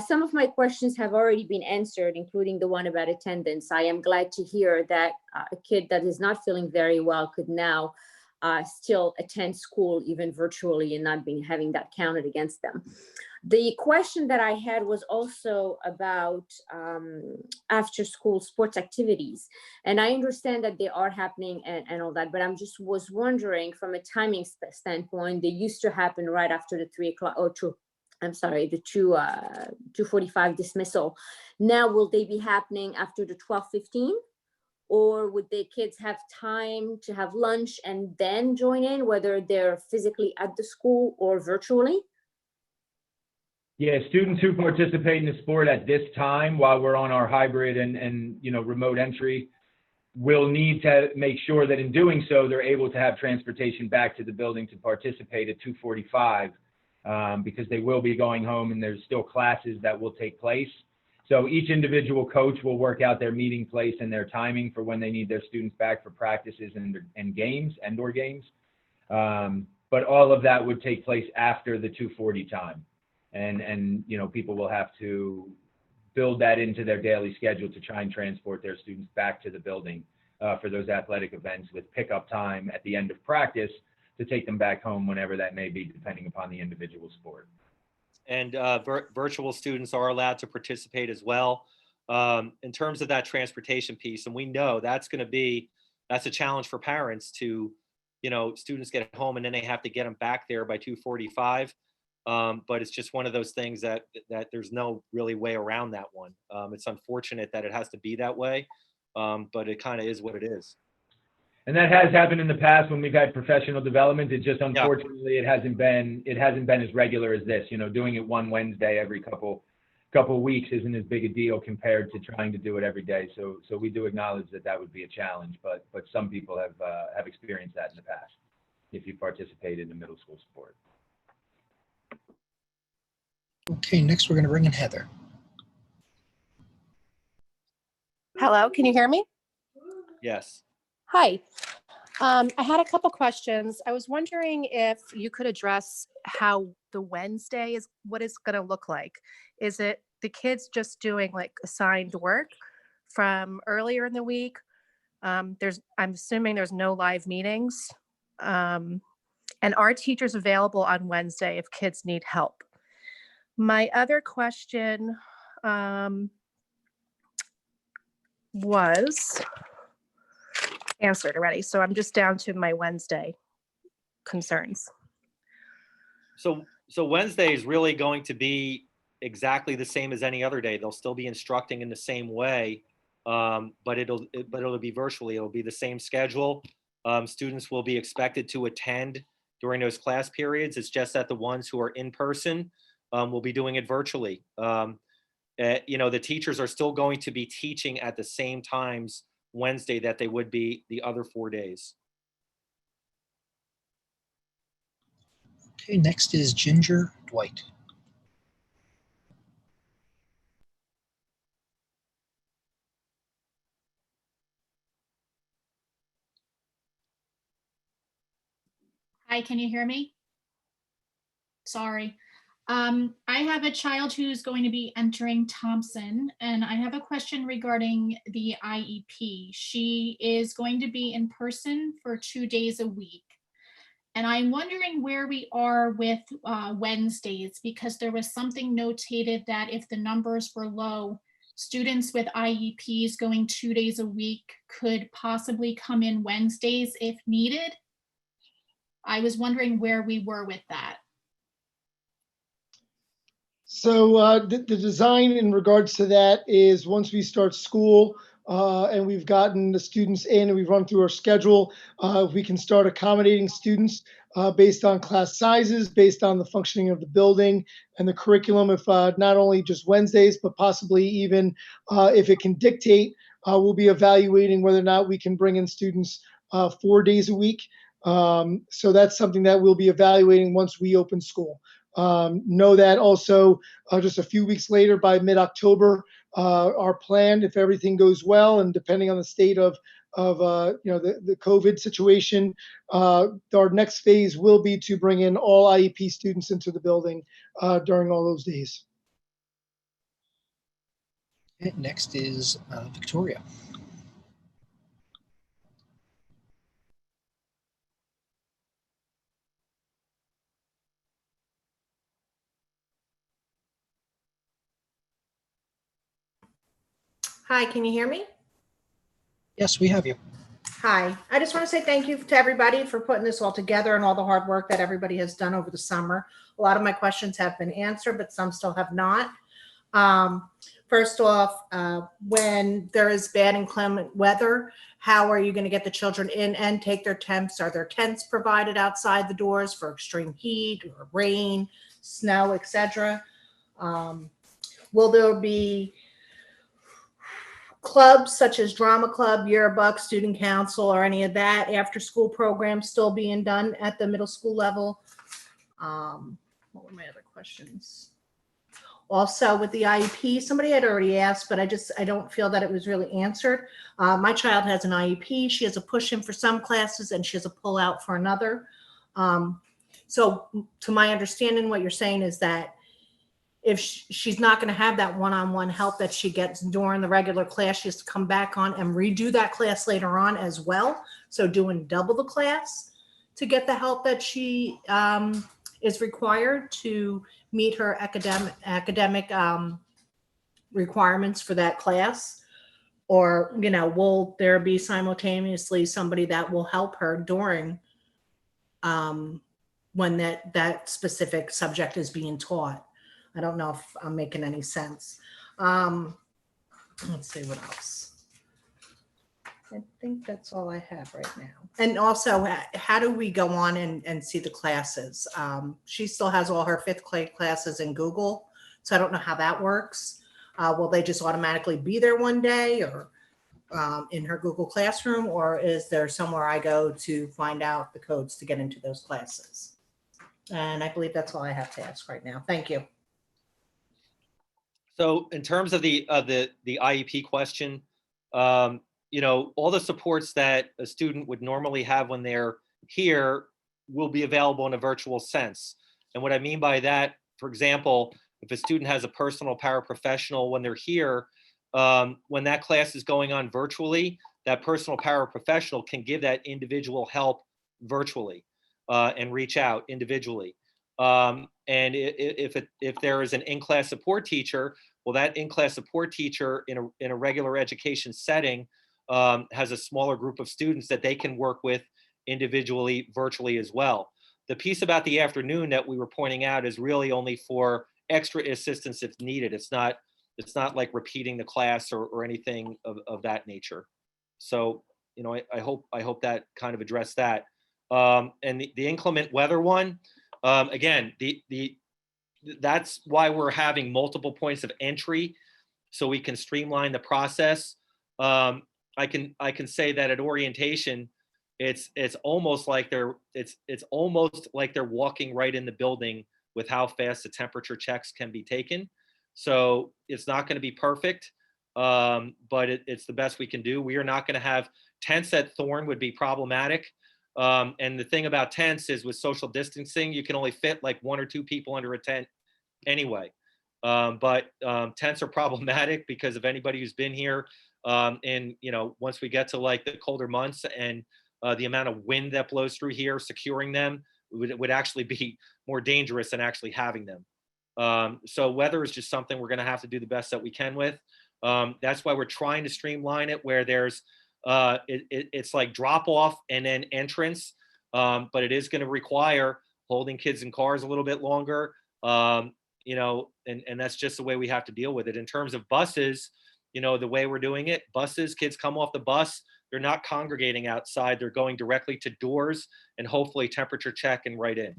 Some of my questions have already been answered, including the one about attendance. I am glad to hear that a kid that is not feeling very well could now still attend school, even virtually, and not having that counted against them. The question that I had was also about after school sports activities. And I understand that they are happening and all that, but I'm just was wondering from a timing standpoint, they used to happen right after the 3 o'clock or the 2:45 dismissal. Now, will they be happening after the 12:15? Or would the kids have time to have lunch and then join in, whether they're physically at the school or virtually? Yeah, students who participate in the sport at this time, while we're on our hybrid and remote entry, will need to make sure that in doing so, they're able to have transportation back to the building to participate at 2:45, because they will be going home and there's still classes that will take place. So each individual coach will work out their meeting place and their timing for when they need their students back for practices and games, indoor games. But all of that would take place after the 2:40 time. And people will have to build that into their daily schedule to try and transport their students back to the building for those athletic events, with pickup time at the end of practice to take them back home whenever that may be, depending upon the individual sport. And virtual students are allowed to participate as well. In terms of that transportation piece, and we know that's a challenge for parents to, students get home and then they have to get them back there by 2:45. But it's just one of those things that there's no really way around that one. It's unfortunate that it has to be that way, but it kind of is what it is. And that has happened in the past when we've had professional development. It just, unfortunately, it hasn't been as regular as this. Doing it one Wednesday every couple weeks isn't as big a deal compared to trying to do it every day. So we do acknowledge that would be a challenge, but some people have experienced that in the past if you participated in middle school sport. Okay, next we're going to bring in Heather. Hello, can you hear me? Yes. Hi. I had a couple questions. I was wondering if you could address how the Wednesday is, what it's going to look like. Is it the kids just doing like assigned work from earlier in the week? I'm assuming there's no live meetings. And are teachers available on Wednesday if kids need help? My other question was answered already. So I'm just down to my Wednesday concerns. So Wednesday is really going to be exactly the same as any other day. They'll still be instructing in the same way, but it'll be virtually. It'll be the same schedule. Students will be expected to attend during those class periods. It's just that the ones who are in person will be doing it virtually. The teachers are still going to be teaching at the same times Wednesday that they would be the other 4 days. Okay, next is Ginger Dwight. Hi, can you hear me? Sorry. I have a child who's going to be entering Thompson, and I have a question regarding the IEP. She is going to be in person for 2 days a week. And I'm wondering where we are with Wednesdays, because there was something notated that if the numbers were low, students with IEPs going 2 days a week could possibly come in Wednesdays if needed. I was wondering where we were with that. So the design in regards to that is once we start school and we've gotten the students in and we've run through our schedule, we can start accommodating students based on class sizes, based on the functioning of the building and the curriculum, if not only just Wednesdays, but possibly even if it can dictate, we'll be evaluating whether or not we can bring in students 4 days a week. So that's something that we'll be evaluating once we open school. Know that also just a few weeks later, by mid-October, our plan, if everything goes well and depending on the state of the COVID situation, our next phase will be to bring in all IEP students into the building during all those days. Okay, next is Victoria. Hi, can you hear me? Yes, we have you. Hi, I just want to say thank you to everybody for putting this all together and all the hard work that everybody has done over the summer. A lot of my questions have been answered, but some still have not. First off, when there is bad inclement weather, how are you going to get the children in and take their temps? Are there tents provided outside the doors for extreme heat or rain, snow, etc.? Will there be clubs such as drama club, yearbook, student council, or any of that after school programs still being done at the middle school level? What were my other questions? Also with the IEP, somebody had already asked, but I don't feel that it was really answered. My child has an IEP. She has a push-in for some classes and she has a pull-out for another. So to my understanding, what you're saying is that if she's not going to have that one-on-one help that she gets during the regular class, she has to come back on and redo that class later on as well. So doing double the class to get the help that she is required to meet her academic requirements for that class. Or, will there be simultaneously somebody that will help her during when that specific subject is being taught? I don't know if I'm making any sense. Let's see what else. I think that's all I have right now. And also, how do we go on and see the classes? She still has all her fifth grade classes in Google, so I don't know how that works. Will they just automatically be there one day or in her Google Classroom, or is there somewhere I go to find out the codes to get into those classes? And I believe that's all I have to ask right now. Thank you. So in terms of the IEP question, you know, all the supports that a student would normally have when they're here will be available in a virtual sense. And what I mean by that, for example, if a student has a personal paraprofessional when they're here, when that class is going on virtually, that personal paraprofessional can give that individual help virtually and reach out individually. And if there is an in-class support teacher, well, that in-class support teacher in a regular education setting has a smaller group of students that they can work with individually, virtually as well. The piece about the afternoon that we were pointing out is really only for extra assistance if needed. It's not like repeating the class or anything of that nature. So, you know, I hope that kind of addressed that. And the inclement weather one, again, that's why we're having multiple points of entry, so we can streamline the process. I can say that at orientation, it's almost like they're walking right in the building with how fast the temperature checks can be taken. So it's not going to be perfect, but it's the best we can do. We are not going to have tents at Thorne, would be problematic. And the thing about tents is with social distancing, you can only fit like 1 or 2 people under a tent anyway. But tents are problematic because of anybody who's been here. And, you know, once we get to like the colder months and the amount of wind that blows through here, securing them would actually be more dangerous than actually having them. So weather is just something we're going to have to do the best that we can with. That's why we're trying to streamline it where there's it's like drop off and then entrance, but it is going to require holding kids in cars a little bit longer, you know, and that's just the way we have to deal with it. In terms of buses, you know, the way we're doing it, buses, kids come off the bus, they're not congregating outside, they're going directly to doors and hopefully temperature check and right in.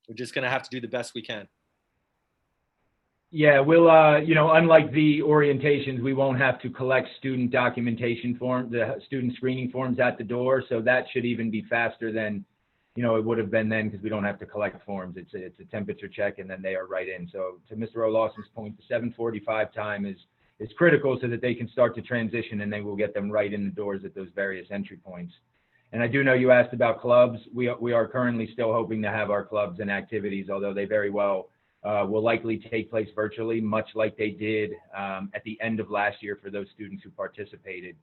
We're just going to have to do the best we can. Yeah, we'll, you know, unlike the orientations, we won't have to collect student documentation forms, the student screening forms at the door. So that should even be faster than, you know, it would have been then because we don't have to collect forms. It's a temperature check and then they are right in. So to Mr. O'Lawson's point, the 7:45 time is critical so that they can start to transition and then we'll get them right in the doors at those various entry points. And I do know you asked about clubs. We are currently still hoping to have our clubs and activities, although they very well will likely take place virtually, much like they did at the end of last year for those students who participated,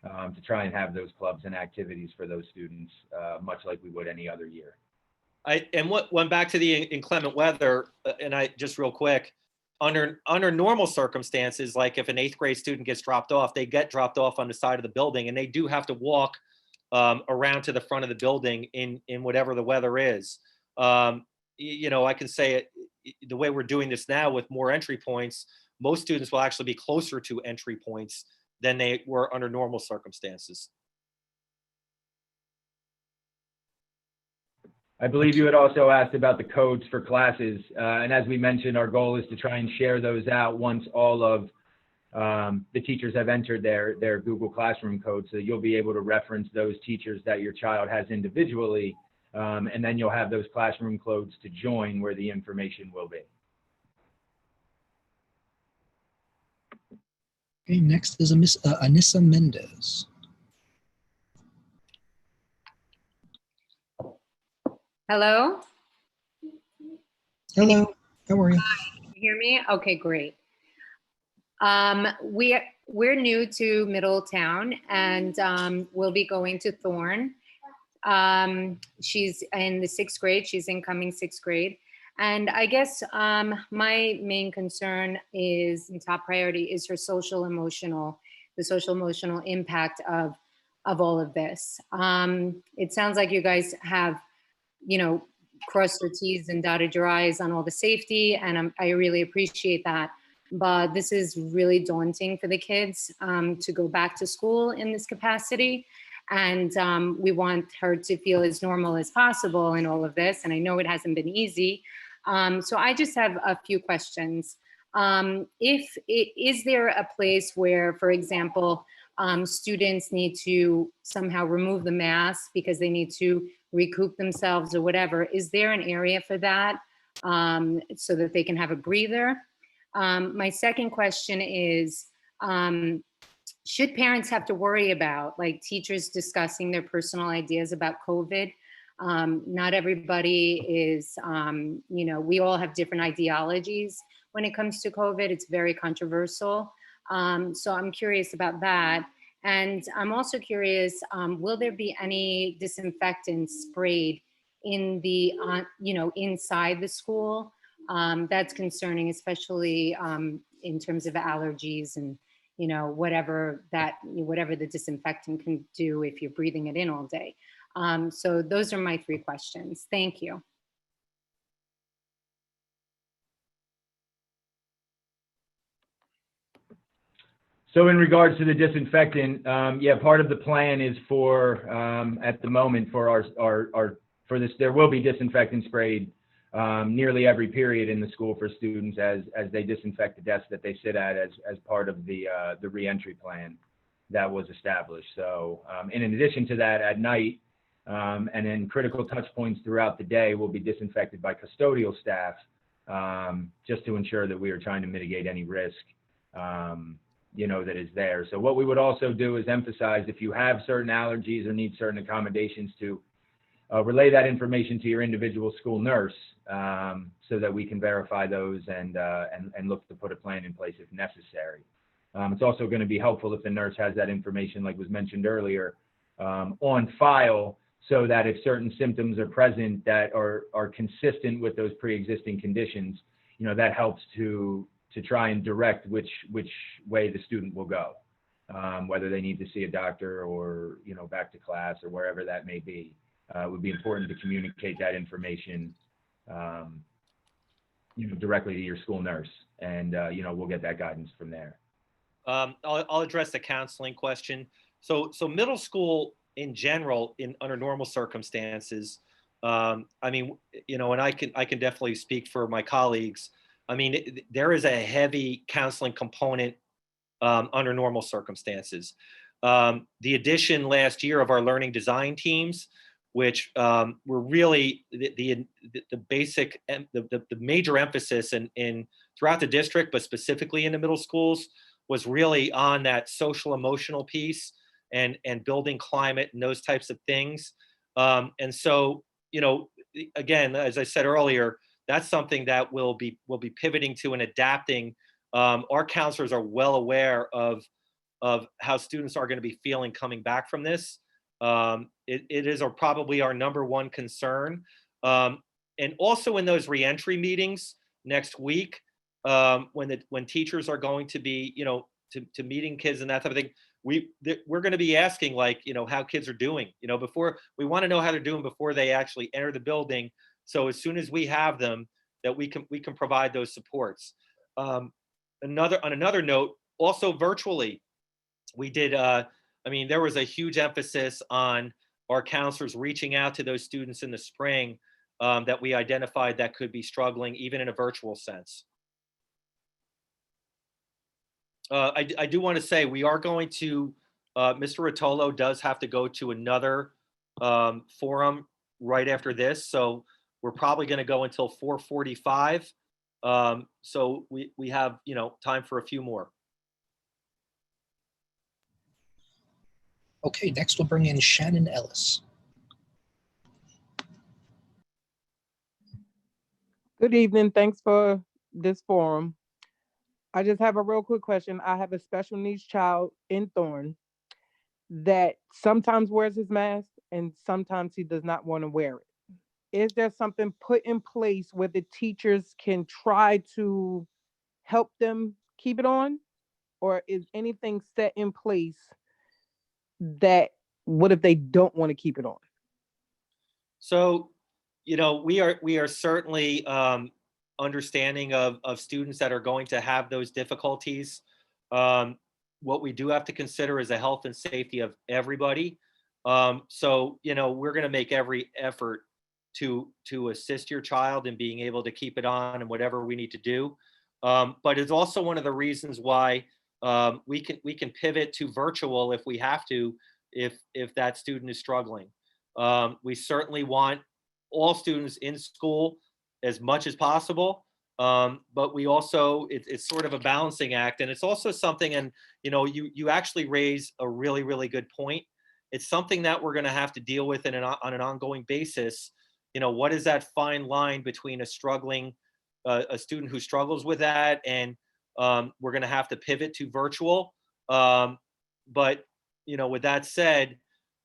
to try and have those clubs and activities for those students, much like we would any other year. Went back to the inclement weather, and I just real quick, under normal circumstances, like if an 8th grade student gets dropped off, they get dropped off on the side of the building, and they do have to walk around to the front of the building in whatever the weather is. You know, I can say it, the way we're doing this now with more entry points, most students will actually be closer to entry points than they were under normal circumstances. I believe you had also asked about the codes for classes. And as we mentioned, our goal is to try and share those out once all of the teachers have entered their Google Classroom code. So you'll be able to reference those teachers that your child has individually. And then you'll have those classroom codes to join where the information will be. Okay, next is Miss Anissa Mendez. Hello? Hello, how are you? Can you hear me? Okay, great. We're new to Middletown and we'll be going to Thorne. She's in the 6th grade, she's incoming 6th grade. And I guess my main concern is, and top priority, is her the social emotional impact of all of this. It sounds like you guys have, you know, crossed your T's and dotted your I's on all the safety, and I really appreciate that. But this is really daunting for the kids to go back to school in this capacity. And we want her to feel as normal as possible in all of this. And I know it hasn't been easy. So I just have a few questions. Is there a place where, for example, students need to somehow remove the mask because they need to recoup themselves or whatever? Is there an area for that so that they can have a breather? My second question is, should parents have to worry about like teachers discussing their personal ideas about COVID? Not everybody is, we all have different ideologies when it comes to COVID. It's very controversial. So I'm curious about that. And I'm also curious, will there be any disinfectant sprayed in the, inside the school? That's concerning, especially in terms of allergies and, whatever the disinfectant can do if you're breathing it in all day. So those are my 3 questions. Thank you. So in regards to the disinfectant, yeah, part of the plan is for, at the moment, for for this, there will be disinfectant sprayed nearly every period in the school for students as they disinfect the desks that they sit at as part of the reentry plan that was established. So in addition to that, at night and in critical touch points throughout the day will be disinfected by custodial staff just to ensure that we are trying to mitigate any risk that is there. So what we would also do is emphasize if you have certain allergies or need certain accommodations to relay that information to your individual school nurse so that we can verify those and look to put a plan in place if necessary. It's also going to be helpful if the nurse has that information, like was mentioned earlier, on file so that if certain symptoms are present that are consistent with those pre-existing conditions, that helps to try and direct which way the student will go, whether they need to see a doctor or, back to class or wherever that may be. It would be important to communicate that information, directly to your school nurse, and we'll get that guidance from there. I'll address the counseling question. So middle school in general, under normal circumstances, and I can definitely speak for my colleagues. There is a heavy counseling component under normal circumstances. The addition last year of our learning design teams, which were really the basic, the major emphasis in throughout the district, but specifically in the middle schools, was really on that social emotional piece and building climate and those types of things. And so, again, as I said earlier, that's something that we'll be pivoting to and adapting. Our counselors are well aware of how students are going to be feeling coming back from this. It is probably our #1 concern. And also in those reentry meetings next week, when teachers are going to be, to meeting kids and that type of thing, we're going to be asking how kids are doing, before we want to know how they're doing before they actually enter the building. So as soon as we have them, that we can provide those supports. On another note, also virtually, we did, there was a huge emphasis on our counselors reaching out to those students in the spring that we identified that could be struggling even in a virtual sense. I do want to say we are going to, Mr. Rotolo does have to go to another forum right after this. So we're probably going to go until 4:45. So we have, time for a few more. Okay, next we'll bring in Shannon Ellis. Good evening. Thanks for this forum. I just have a real quick question. I have a special needs child in Thorne that sometimes wears his mask and sometimes he does not want to wear it. Is there something put in place where the teachers can try to help them keep it on? Or is anything set in place that what if they don't want to keep it on? So, we are certainly understanding of students that are going to have those difficulties. What we do have to consider is the health and safety of everybody. So, we're going to make every effort to assist your child in being able to keep it on and whatever we need to do. But it's also one of the reasons why we can pivot to virtual if we have to, if that student is struggling. We certainly want all students in school as much as possible. But we also, it's sort of a balancing act, and it's also something, and you actually raise a really, really good point. It's something that we're going to have to deal with on an ongoing basis. What is that fine line between a student who struggles with that, and we're going to have to pivot to virtual. But with that said,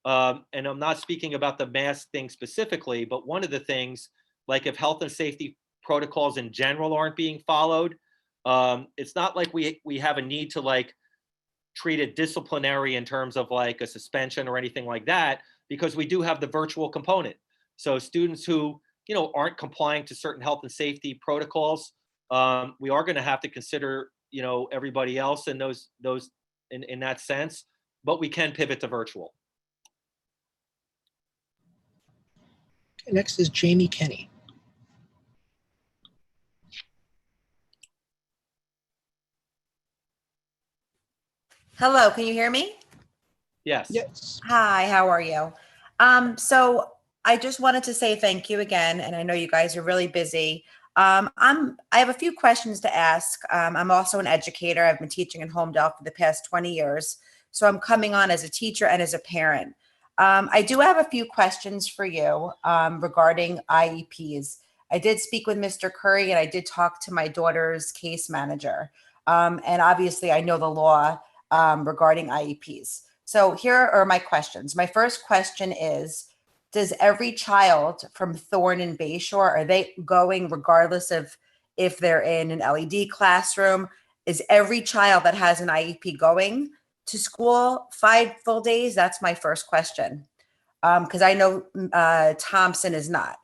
and I'm not speaking about the mask thing specifically, but one of the things, like if health and safety protocols in general aren't being followed, it's not like we have a need to like treat it disciplinary in terms of like a suspension or anything like that, because we do have the virtual component. So students who aren't complying to certain health and safety protocols, we are going to have to consider everybody else in those in that sense, but we can pivot to virtual. Okay, next is Jamie Kenny. Hello, can you hear me? Yes. Yes. Hi, how are you? So I just wanted to say thank you again, and I know you guys are really busy. I have a few questions to ask. I'm also an educator. I've been teaching in Homedale for the past 20 years. So I'm coming on as a teacher and as a parent. I do have a few questions for you regarding IEPs. I did speak with Mr. Curry, and I did talk to my daughter's case manager. And obviously I know the law regarding IEPs. So here are my questions. My first question is, does every child from Thorne and Bayshore, are they going regardless of if they're in an LED classroom? Is every child that has an IEP going to school 5 full days? That's my first question. Because I know Thompson is not.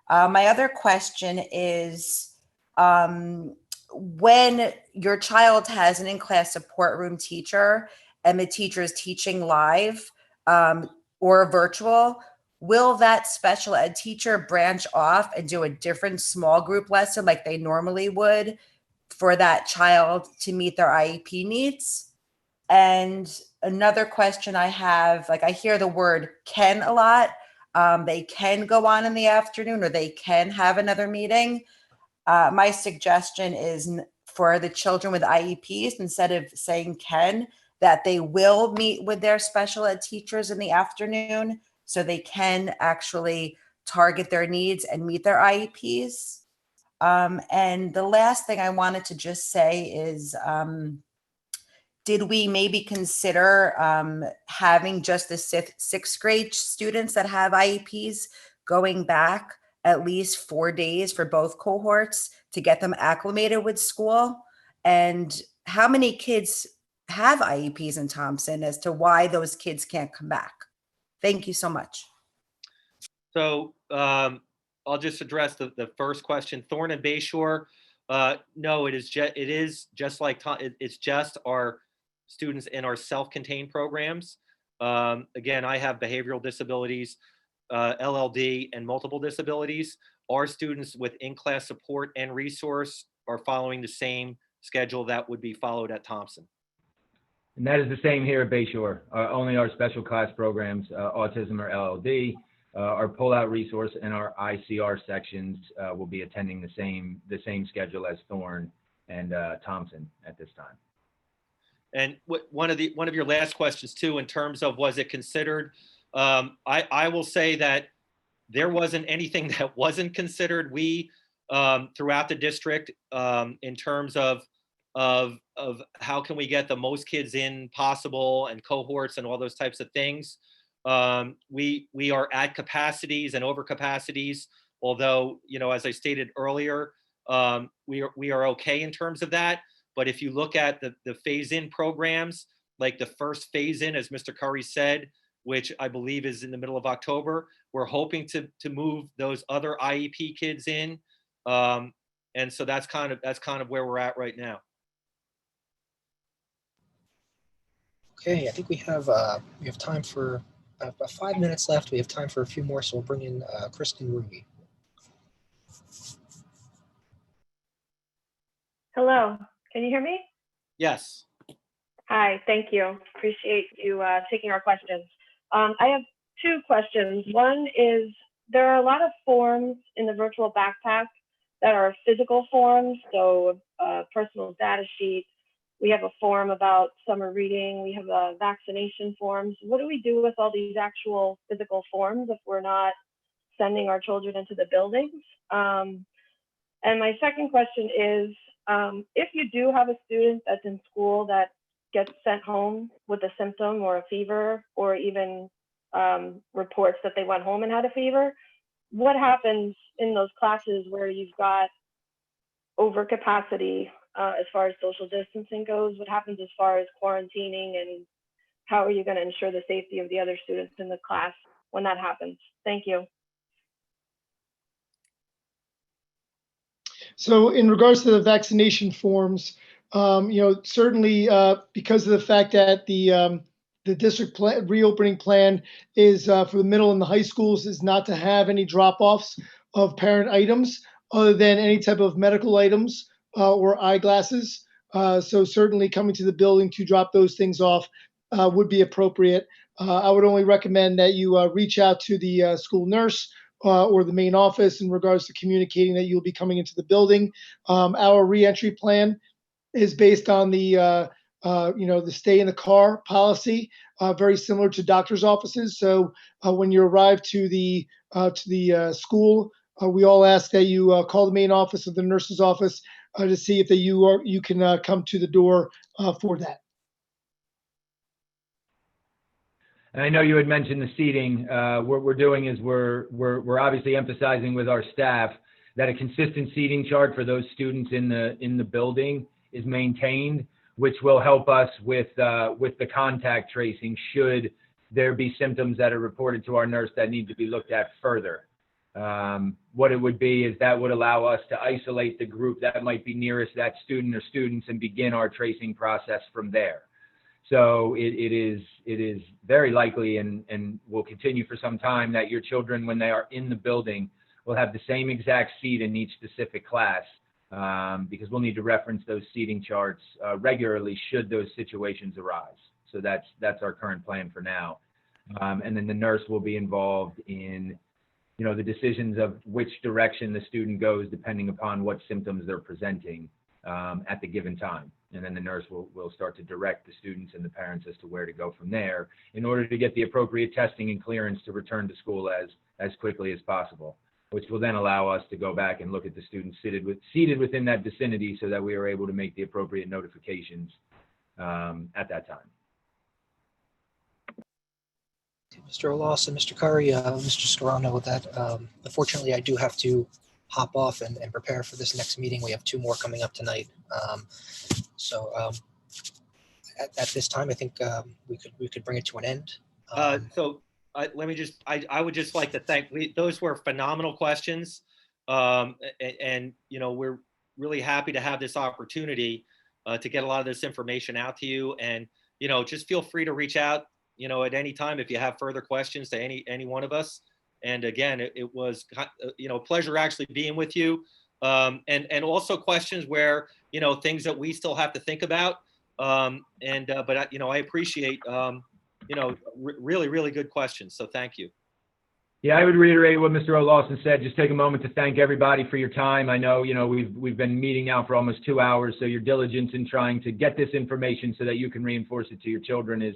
My other question is, when your child has an in-class support room teacher and the teacher is teaching live or virtual, will that special ed teacher branch off and do a different small group lesson like they normally would for that child to meet their IEP needs? And another question I have, like I hear the word can a lot. They can go on in the afternoon, or they can have another meeting. My suggestion is for the children with IEPs, instead of saying can, that they will meet with their special ed teachers in the afternoon so they can actually target their needs and meet their IEPs. And the last thing I wanted to just say is, did we maybe consider having just the sixth grade students that have IEPs going back at least 4 days for both cohorts to get them acclimated with school? And how many kids have IEPs in Thompson as to why those kids can't come back? Thank you so much. So I'll just address the first question. Thorne and Bayshore, no, it is just like it's just our students in our self-contained programs. Again, I have behavioral disabilities, LLD, and multiple disabilities. Our students with in-class support and resource are following the same schedule that would be followed at Thompson. And that is the same here at Bayshore. Only our special class programs, autism or LLD, our pull-out resource and our ICR sections will be attending the same schedule as Thorne and Thompson at this time. And one of your last questions too, in terms of was it considered, I will say that there wasn't anything that wasn't considered. We throughout the district, in terms of how can we get the most kids in possible and cohorts and all those types of things. We are at capacities and over capacities, although, as I stated earlier, we are okay in terms of that. But if you look at the phase-in programs, like the first phase-in, as Mr. Curry said, which I believe is in the middle of October, we're hoping to move those other IEP kids in. And so that's kind of where we're at right now. Okay, I think we have time for about 5 minutes left. We have time for a few more, so we'll bring in Kristen Ruby. Hello, can you hear me? Yes. Hi, thank you. Appreciate you taking our questions. I have 2 questions. One is, there are a lot of forms in the virtual backpack that are physical forms, so personal data sheet. We have a form about summer reading. We have vaccination forms. What do we do with all these actual physical forms if we're not sending our children into the buildings? And my second question is, if you do have a student that's in school that gets sent home with a symptom or a fever, or even reports that they went home and had a fever, what happens in those classes where you've got overcapacity as far as social distancing goes? What happens as far as quarantining, and how are you going to ensure the safety of the other students in the class when that happens? Thank you. So in regards to the vaccination forms, certainly because of the fact that the district reopening plan is for the middle and the high schools is not to have any drop-offs of parent items other than any type of medical items or eyeglasses. So certainly coming to the building to drop those things off would be appropriate. I would only recommend that you reach out to the school nurse or the main office in regards to communicating that you'll be coming into the building. Our reentry plan is based on the stay in the car policy, very similar to doctor's offices. So when you arrive to the school, we all ask that you call the main office of the nurse's office to see if you can come to the door for that. And I know you had mentioned the seating. What we're doing is we're obviously emphasizing with our staff that a consistent seating chart for those students in the building is maintained, which will help us with the contact tracing should there be symptoms that are reported to our nurse that need to be looked at further. What it would be is that would allow us to isolate the group that might be nearest that student or students and begin our tracing process from there. So it is very likely and will continue for some time that your children, when they are in the building, will have the same exact seat in each specific class, because we'll need to reference those seating charts regularly should those situations arise. So that's our current plan for now. And then the nurse will be involved in the decisions of which direction the student goes depending upon what symptoms they're presenting at the given time. And then the nurse will start to direct the students and the parents as to where to go from there in order to get the appropriate testing and clearance to return to school as quickly as possible, which will then allow us to go back and look at the students seated within that vicinity so that we are able to make the appropriate notifications at that time. Mr. Lawson, Mr. Curry, Mr. Scarano, with that, unfortunately, I do have to hop off and prepare for this next meeting. We have 2 more coming up tonight. So at this time, I think we could bring it to an end. Let me just, I would just like to thank, those were phenomenal questions. And we're really happy to have this opportunity to get a lot of this information out to you. And, just feel free to reach out, at any time if you have further questions to any one of us. And again, it was, a pleasure actually being with you. And also questions where, things that we still have to think about. But I appreciate, really, really good questions. So thank you. Yeah, I would reiterate what Mr. O'Lawson said. Just take a moment to thank everybody for your time. I know, we've been meeting now for almost 2 hours. So your diligence in trying to get this information so that you can reinforce it to your children is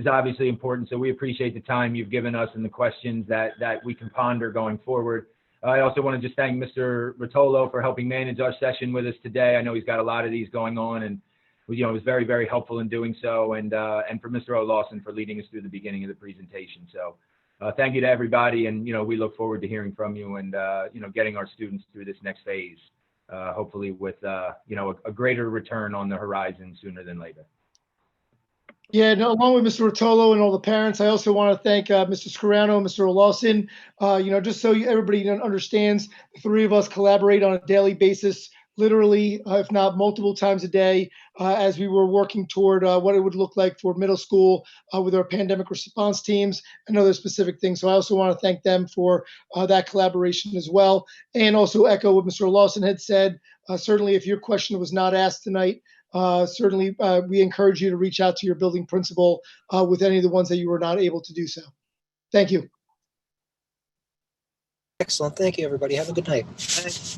obviously important. So we appreciate the time you've given us and the questions that we can ponder going forward. I also want to just thank Mr. Rotolo for helping manage our session with us today. I know he's got a lot of these going on, and it was very, very helpful in doing so. And for Mr. O'Lawson for leading us through the beginning of the presentation. So thank you to everybody, and we look forward to hearing from you and getting our students through this next phase, hopefully with a greater return on the horizon sooner than later. Yeah, no, along with Mr. Rotolo and all the parents, I also want to thank Mr. Scarano and Mr. Lawson. Just so everybody understands, the 3 of us collaborate on a daily basis, literally, if not multiple times a day, as we were working toward what it would look like for middle school with our pandemic response teams and other specific things. So I also want to thank them for that collaboration as well. And also echo what Mr. Lawson had said. Certainly, if your question was not asked tonight, certainly we encourage you to reach out to your building principal with any of the ones that you were not able to do so. Thank you. Excellent. Thank you, everybody. Have a good night. Thanks.